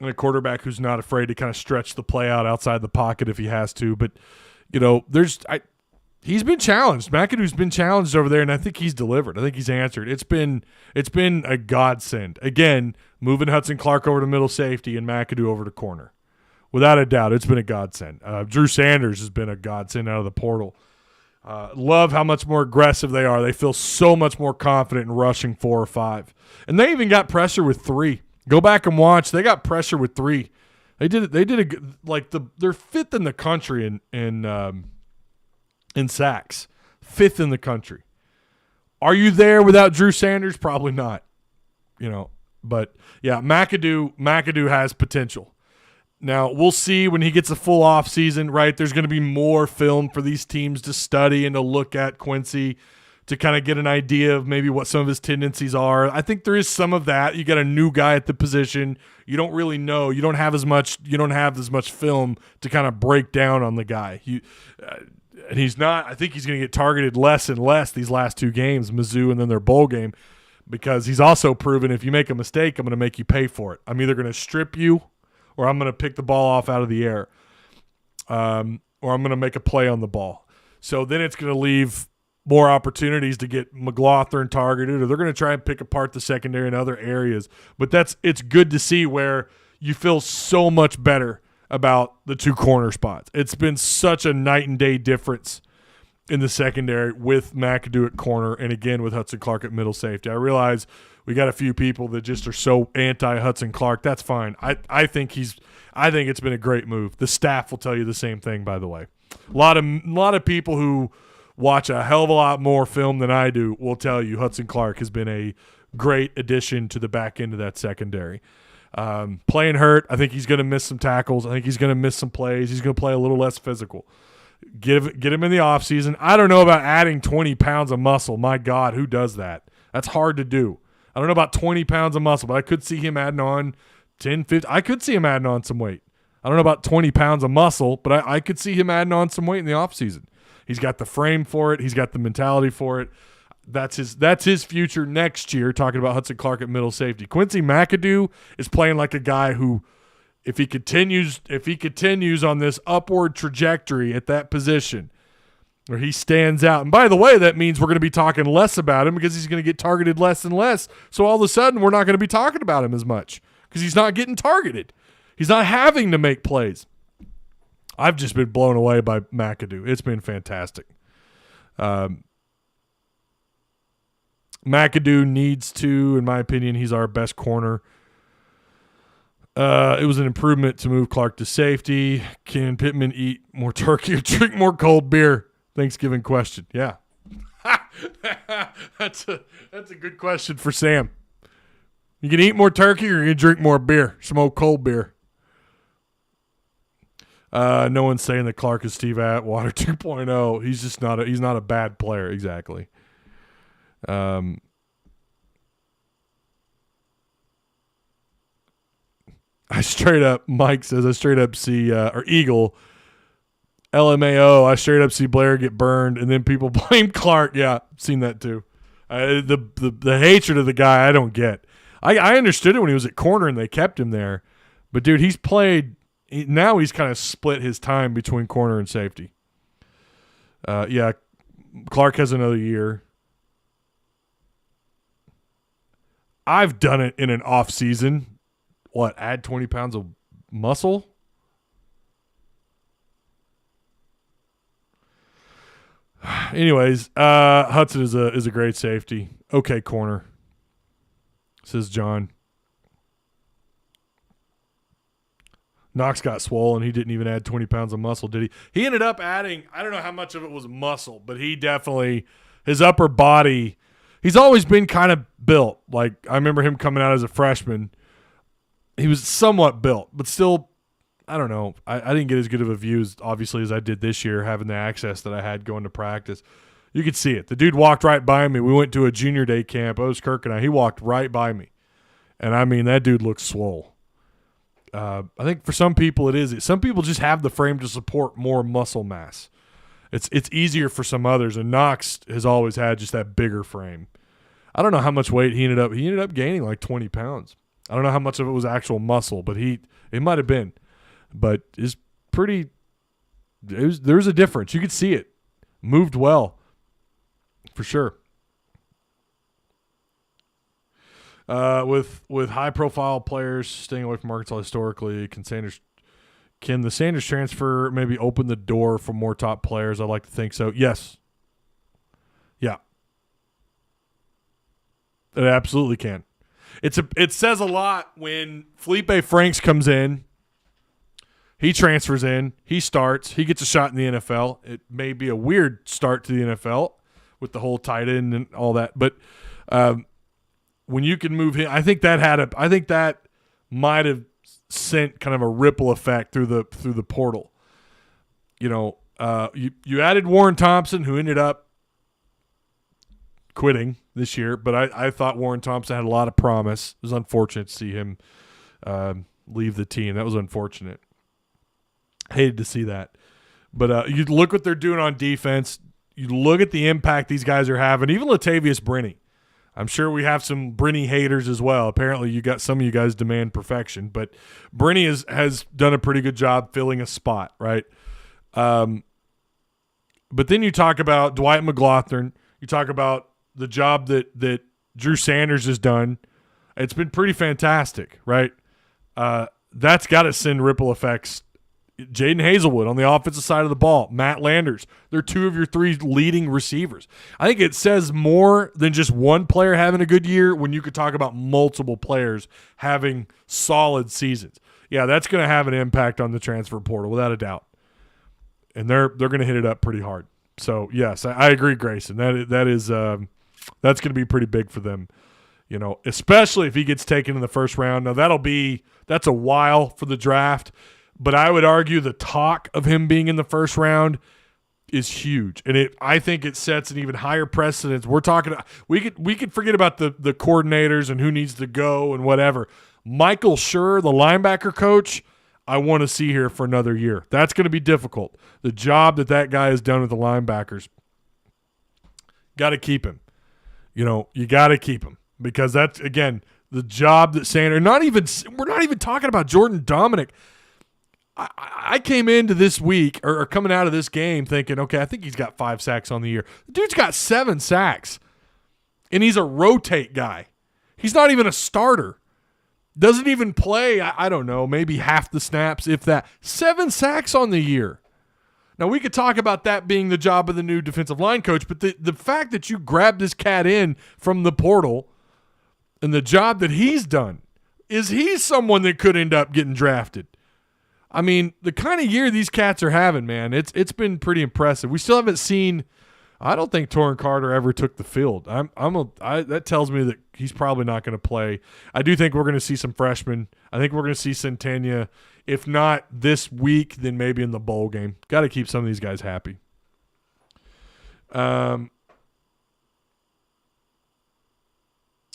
a quarterback who's not afraid to kind of stretch the play out outside the pocket if he has to. But he's been challenged. McAdoo's been challenged over there, and I think he's delivered. I think he's answered. It's been a godsend. Again, moving Hudson Clark over to middle safety and McAdoo over to corner. Without a doubt, it's been a godsend. Drew Sanders has been a godsend out of the portal. Love how much more aggressive they are. They feel so much more confident in rushing 4 or 5. And they even got pressure with 3. Go back and watch. They got pressure with 3. They did they're 5th in the country in sacks. 5th in the country. Are you there without Drew Sanders? Probably not. But yeah, McAdoo has potential. Now, we'll see when he gets a full off season, right? There's going to be more film for these teams to study and to look at Quincy to kind of get an idea of maybe what some of his tendencies are. I think there is some of that. You got a new guy at the position. You don't really know. You don't have as much film to kind of break down on the guy. And he's not – I think he's going to get targeted less and less these last 2 games, Mizzou and then their bowl game, because he's also proven if you make a mistake, I'm going to make you pay for it. I'm either going to strip you or I'm going to pick the ball off out of the air, or I'm going to make a play on the ball. So then it's going to leave more opportunities to get McLaughlin targeted, or they're going to try and pick apart the secondary in other areas. But it's good to see where you feel so much better about the 2 corner spots. It's been such a night and day difference in the secondary with McAdoo at corner and, again, with Hudson Clark at middle safety. I realize we got a few people that just are so anti-Hudson Clark. That's fine. I think it's been a great move. The staff will tell you the same thing, by the way. A lot of people who watch a hell of a lot more film than I do will tell you Hudson Clark has been a great addition to the back end of that secondary. Playing hurt, I think he's going to miss some tackles. I think he's going to miss some plays. He's going to play a little less physical. Get him in the offseason. I don't know about adding 20 pounds of muscle. My God, who does that? That's hard to do. I don't know about 20 pounds of muscle, but I could see him adding on 10, 15. I could see him adding on some weight. I don't know about 20 pounds of muscle, but I could see him adding on some weight in the offseason. He's got the frame for it. He's got the mentality for it. That's his future next year, talking about Hudson Clark at middle safety. Quincy McAdoo is playing like a guy who, if he continues on this upward trajectory at that position, where he stands out. And by the way, that means we're going to be talking less about him because he's going to get targeted less and less. So all of a sudden, we're not going to be talking about him as much because he's not getting targeted. He's not having to make plays. I've just been blown away by McAdoo. It's been fantastic. McAdoo needs to, in my opinion, he's our best corner. It was an improvement to move Clark to safety. Can Pittman eat more turkey or drink more cold beer? Thanksgiving question. Yeah. That's a good question for Sam. You can eat more turkey or you can drink more beer, some old cold beer. No one's saying that Clark is Steve Atwater 2.0. He's just not a bad player. Exactly. Mike says, I straight up see, or Eagle, LMAO, I straight up see Blair get burned, and then people blame Clark. Yeah, seen that too. The hatred of the guy, I don't get. I understood it when he was at corner and they kept him there, but dude, he's kind of split his time between corner and safety. Yeah, Clark has another year. I've done it in an off season. What? Add 20 pounds of muscle? Anyways, Hudson is a great safety. Okay, corner, says John. Knox got swollen. He didn't even add 20 pounds of muscle, did he? He ended up adding, I don't know how much of it was muscle, but he definitely, his upper body, he's always been kind of built. Like, I remember him coming out as a freshman. He was somewhat built, but still, I don't know. I didn't get as good of a view, obviously, as I did this year, having the access that I had going to practice. You could see it. The dude walked right by me. We went to a junior day camp. It was Kirk and I. He walked right by me. And, I mean, that dude looks swole. I think for some people it is. Some people just have the frame to support more muscle mass. It's easier for some others, and Knox has always had just that bigger frame. I don't know how much weight he ended up gaining like 20 pounds. I don't know how much of it was actual muscle, but it might have been. But there's a difference. You could see it. Moved well, for sure. With high profile players staying away from Arkansas historically, can the Sanders transfer maybe open the door for more top players? I'd like to think so. Yes. Yeah. It absolutely can. It says a lot when Felipe Franks comes in. He transfers in. He starts. He gets a shot in the NFL. It may be a weird start to the NFL with the whole tight end and all that, but when you can move him, I think that might have sent kind of a ripple effect through the portal. You know, you added Warren Thompson, who ended up quitting this year, but I thought Warren Thompson had a lot of promise. It was unfortunate to see him leave the team. That was unfortunate. Hated to see that. But you look what they're doing on defense. You look at the impact these guys are having. Even Latavius Brinney. I'm sure we have some Brinney haters as well. Apparently, you got some of you guys demand perfection, but Brinney has done a pretty good job filling a spot, right? But then you talk about Dwight McGlothern. You talk about the job that Drew Sanders has done. It's been pretty fantastic, right? That's got to send ripple effects. Jaden Hazelwood on the offensive side of the ball, Matt Landers. They're two of your three leading receivers. I think it says more than just one player having a good year when you could talk about multiple players having solid seasons. Yeah, that's going to have an impact on the transfer portal without a doubt. And they're going to hit it up pretty hard. So, yes, I agree, Grayson. That's going to be pretty big for them, you know, especially if he gets taken in the first round. Now, that's a while for the draft. But I would argue the talk of him being in the first round is huge, and I think it sets an even higher precedence. We're talking we could forget about the coordinators and who needs to go and whatever. Michael Schur, the linebacker coach, I want to see here for another year. That's going to be difficult. The job that guy has done with the linebackers, got to keep him. You know, you got to keep him because that's again the job that Sanders. We're not even talking about Jordan Dominic. I came into this week or coming out of this game thinking, okay, I think he's got 5 sacks on the year. The dude's got 7 sacks, and he's a rotate guy. He's not even a starter. Doesn't even play, I don't know, maybe half the snaps, if that. 7 sacks on the year. Now, we could talk about that being the job of the new defensive line coach, but the fact that you grabbed this cat in from the portal and the job that he's done, is he someone that could end up getting drafted? I mean, the kind of year these cats are having, man, it's been pretty impressive. We still haven't seen. I don't think Torrin Carter ever took the field. That tells me that he's probably not going to play. I do think we're going to see some freshmen. I think we're going to see Centennia. If not this week, then maybe in the bowl game. Got to keep some of these guys happy.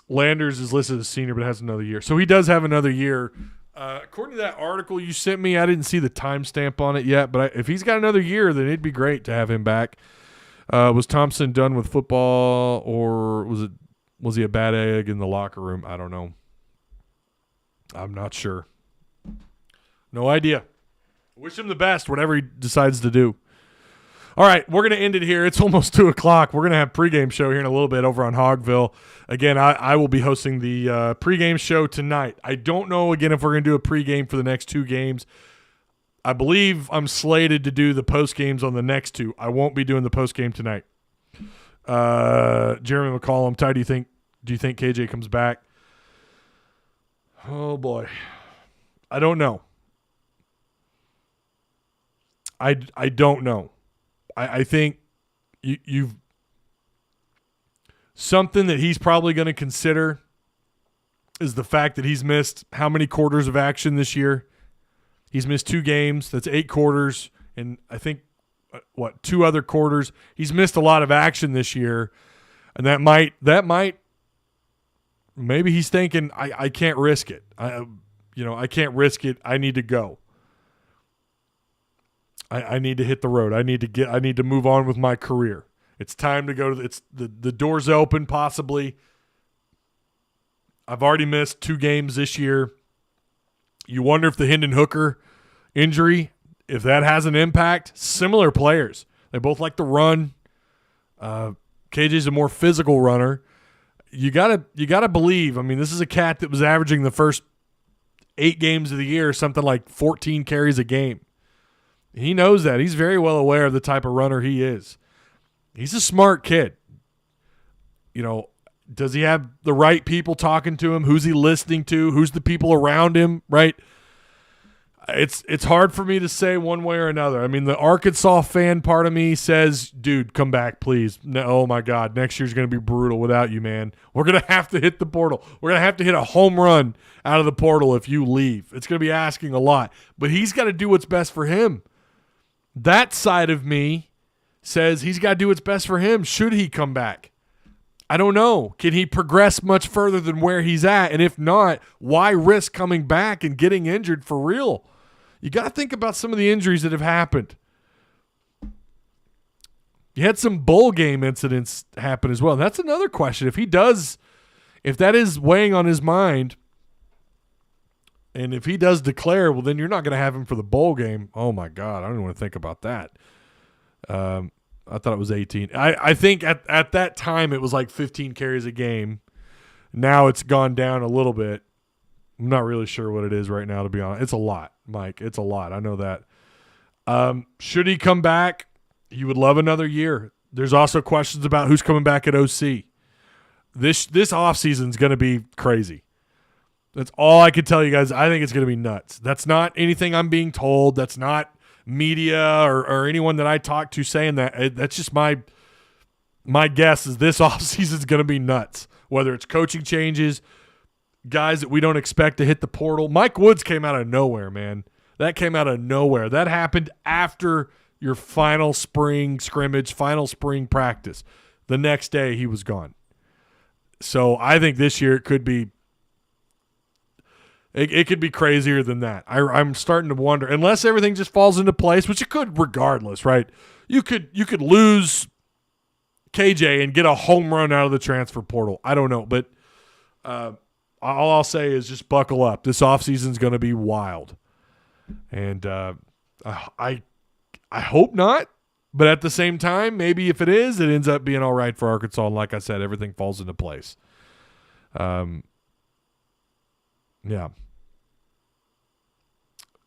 Landers is listed as senior, but has another year, so he does have another year. According to that article you sent me, I didn't see the timestamp on it yet, but if he's got another year, then it'd be great to have him back. Was Thompson done with football, or was he a bad egg in the locker room? I don't know. I'm not sure. No idea. Wish him the best, whatever he decides to do. All right, we're going to end it here. It's almost 2 o'clock. We're going to have pregame show here in a little bit over on Hogville. Again, I will be hosting the pregame show tonight. I don't know, again, if we're going to do a pregame for the next 2 games. I believe I'm slated to do the post games on the next 2. I won't be doing the post game tonight. Jeremy McCollum, Ty, do you think KJ comes back? Oh, boy. I don't know. I don't know. I think you've something that he's probably going to consider is the fact that he's missed how many quarters of action this year? He's missed 2 games. That's 8 quarters. And I think, 2 other quarters. He's missed a lot of action this year. And that might maybe he's thinking, I can't risk it. I can't risk it. I need to go. I need to hit the road. I need to move on with my career. It's time to go to the door's open possibly. I've already missed 2 games this year. You wonder if the Hendon Hooker injury, if that has an impact. Similar players. They both like to run. KJ's a more physical runner. You gotta believe. I mean, this is a cat that was averaging the first 8 games of the year something like 14 carries a game. He knows that. He's very well aware of the type of runner he is. He's a smart kid. Does he have the right people talking to him? Who's he listening to? Who's the people around him, right? It's hard for me to say one way or another. I mean, the Arkansas fan part of me says, dude, come back, please. No, oh, my God, next year's going to be brutal without you, man. We're going to have to hit the portal. We're going to have to hit a home run out of the portal if you leave. It's going to be asking a lot. But he's got to do what's best for him. That side of me says he's got to do what's best for him should he come back. I don't know. Can he progress much further than where he's at? And if not, why risk coming back and getting injured for real? You got to think about some of the injuries that have happened. You had some bowl game incidents happen as well. That's another question. If that is weighing on his mind, and if he does declare, well, then you're not going to have him for the bowl game. Oh, my God. I don't even want to think about that. I thought it was 18. I think at that time it was like 15 carries a game. Now it's gone down a little bit. I'm not really sure what it is right now, to be honest. It's a lot, Mike. It's a lot. I know that. Should he come back, he would love another year. There's also questions about who's coming back at OC. This offseason is going to be crazy. That's all I can tell you guys. I think it's going to be nuts. That's not anything I'm being told. That's not media or anyone that I talk to saying that. That's just my guess is this offseason is going to be nuts. Whether it's coaching changes, guys that we don't expect to hit the portal. Mike Woods came out of nowhere, man. That came out of nowhere. That happened after your final spring scrimmage, final spring practice. The next day he was gone. So I think this year it could be crazier than that. I'm starting to wonder, unless everything just falls into place, which it could regardless, right? You could lose KJ and get a home run out of the transfer portal. I don't know, but all I'll say is just buckle up. This offseason's going to be wild. And I hope not, but at the same time, maybe if it is, it ends up being all right for Arkansas. And like I said, everything falls into place. Yeah.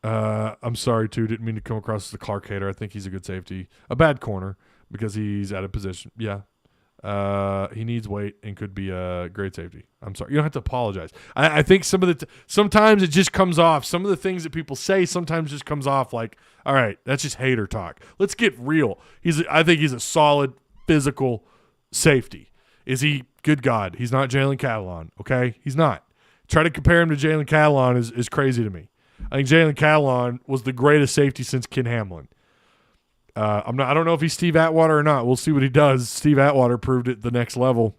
I'm sorry, too. Didn't mean to come across as the Clark hater. I think he's a good safety. A bad corner because he's out of position. Yeah. He needs weight and could be a great safety. I'm sorry. You don't have to apologize. I think sometimes it just comes off. Some of the things that people say sometimes just comes off like, all right, that's just hater talk. Let's get real. I think he's a solid physical safety. Is he? Good God. He's not Jalen Catalon, okay? He's not. Try to compare him to Jalen Catalon is crazy to me. I think Jalen Catalon was the greatest safety since Ken Hamlin. I don't know if he's Steve Atwater or not. We'll see what he does. Steve Atwater proved it the next level.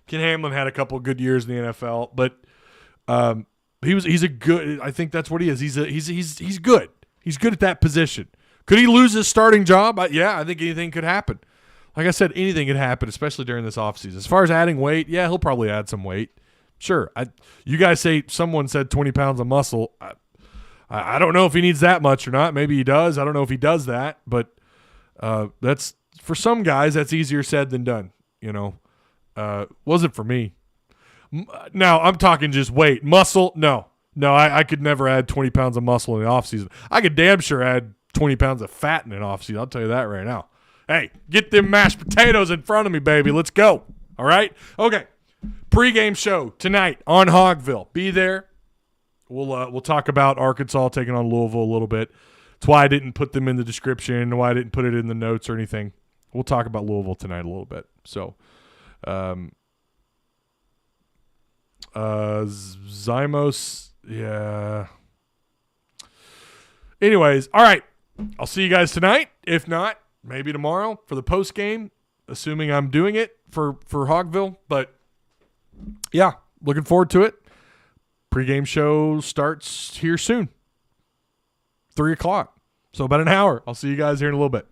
Ken Hamlin had a couple of good years in the NFL, but he's a good. I think that's what he is. He's good. He's good at that position. Could he lose his starting job? Yeah, I think anything could happen. Like I said, anything could happen, especially during this offseason. As far as adding weight, yeah, he'll probably add some weight. Sure. You guys say someone said 20 pounds of muscle. I don't know if he needs that much or not. Maybe he does. I don't know if he does that, but That's for some guys. That's easier said than done. Wasn't for me. Now I'm talking just weight, muscle. No, I could never add 20 pounds of muscle in the off season. I could damn sure add 20 pounds of fat in an off season. I'll tell you that right now. Hey, get them mashed potatoes in front of me, baby. Let's go. All right. Okay. Pre-game show tonight on Hogville. Be there. We'll talk about Arkansas taking on Louisville a little bit. That's why I didn't put them in the description, why I didn't put it in the notes or anything. We'll talk about Louisville tonight a little bit. So, Zymos, yeah. Anyways, all right. I'll see you guys tonight. If not, maybe tomorrow for the post game, assuming I'm doing it for Hogville. But yeah, looking forward to it. Pre-game show starts here soon. 3:00. So about an hour. I'll see you guys here in a little bit.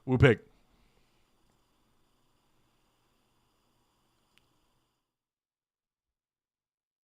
Woo pig.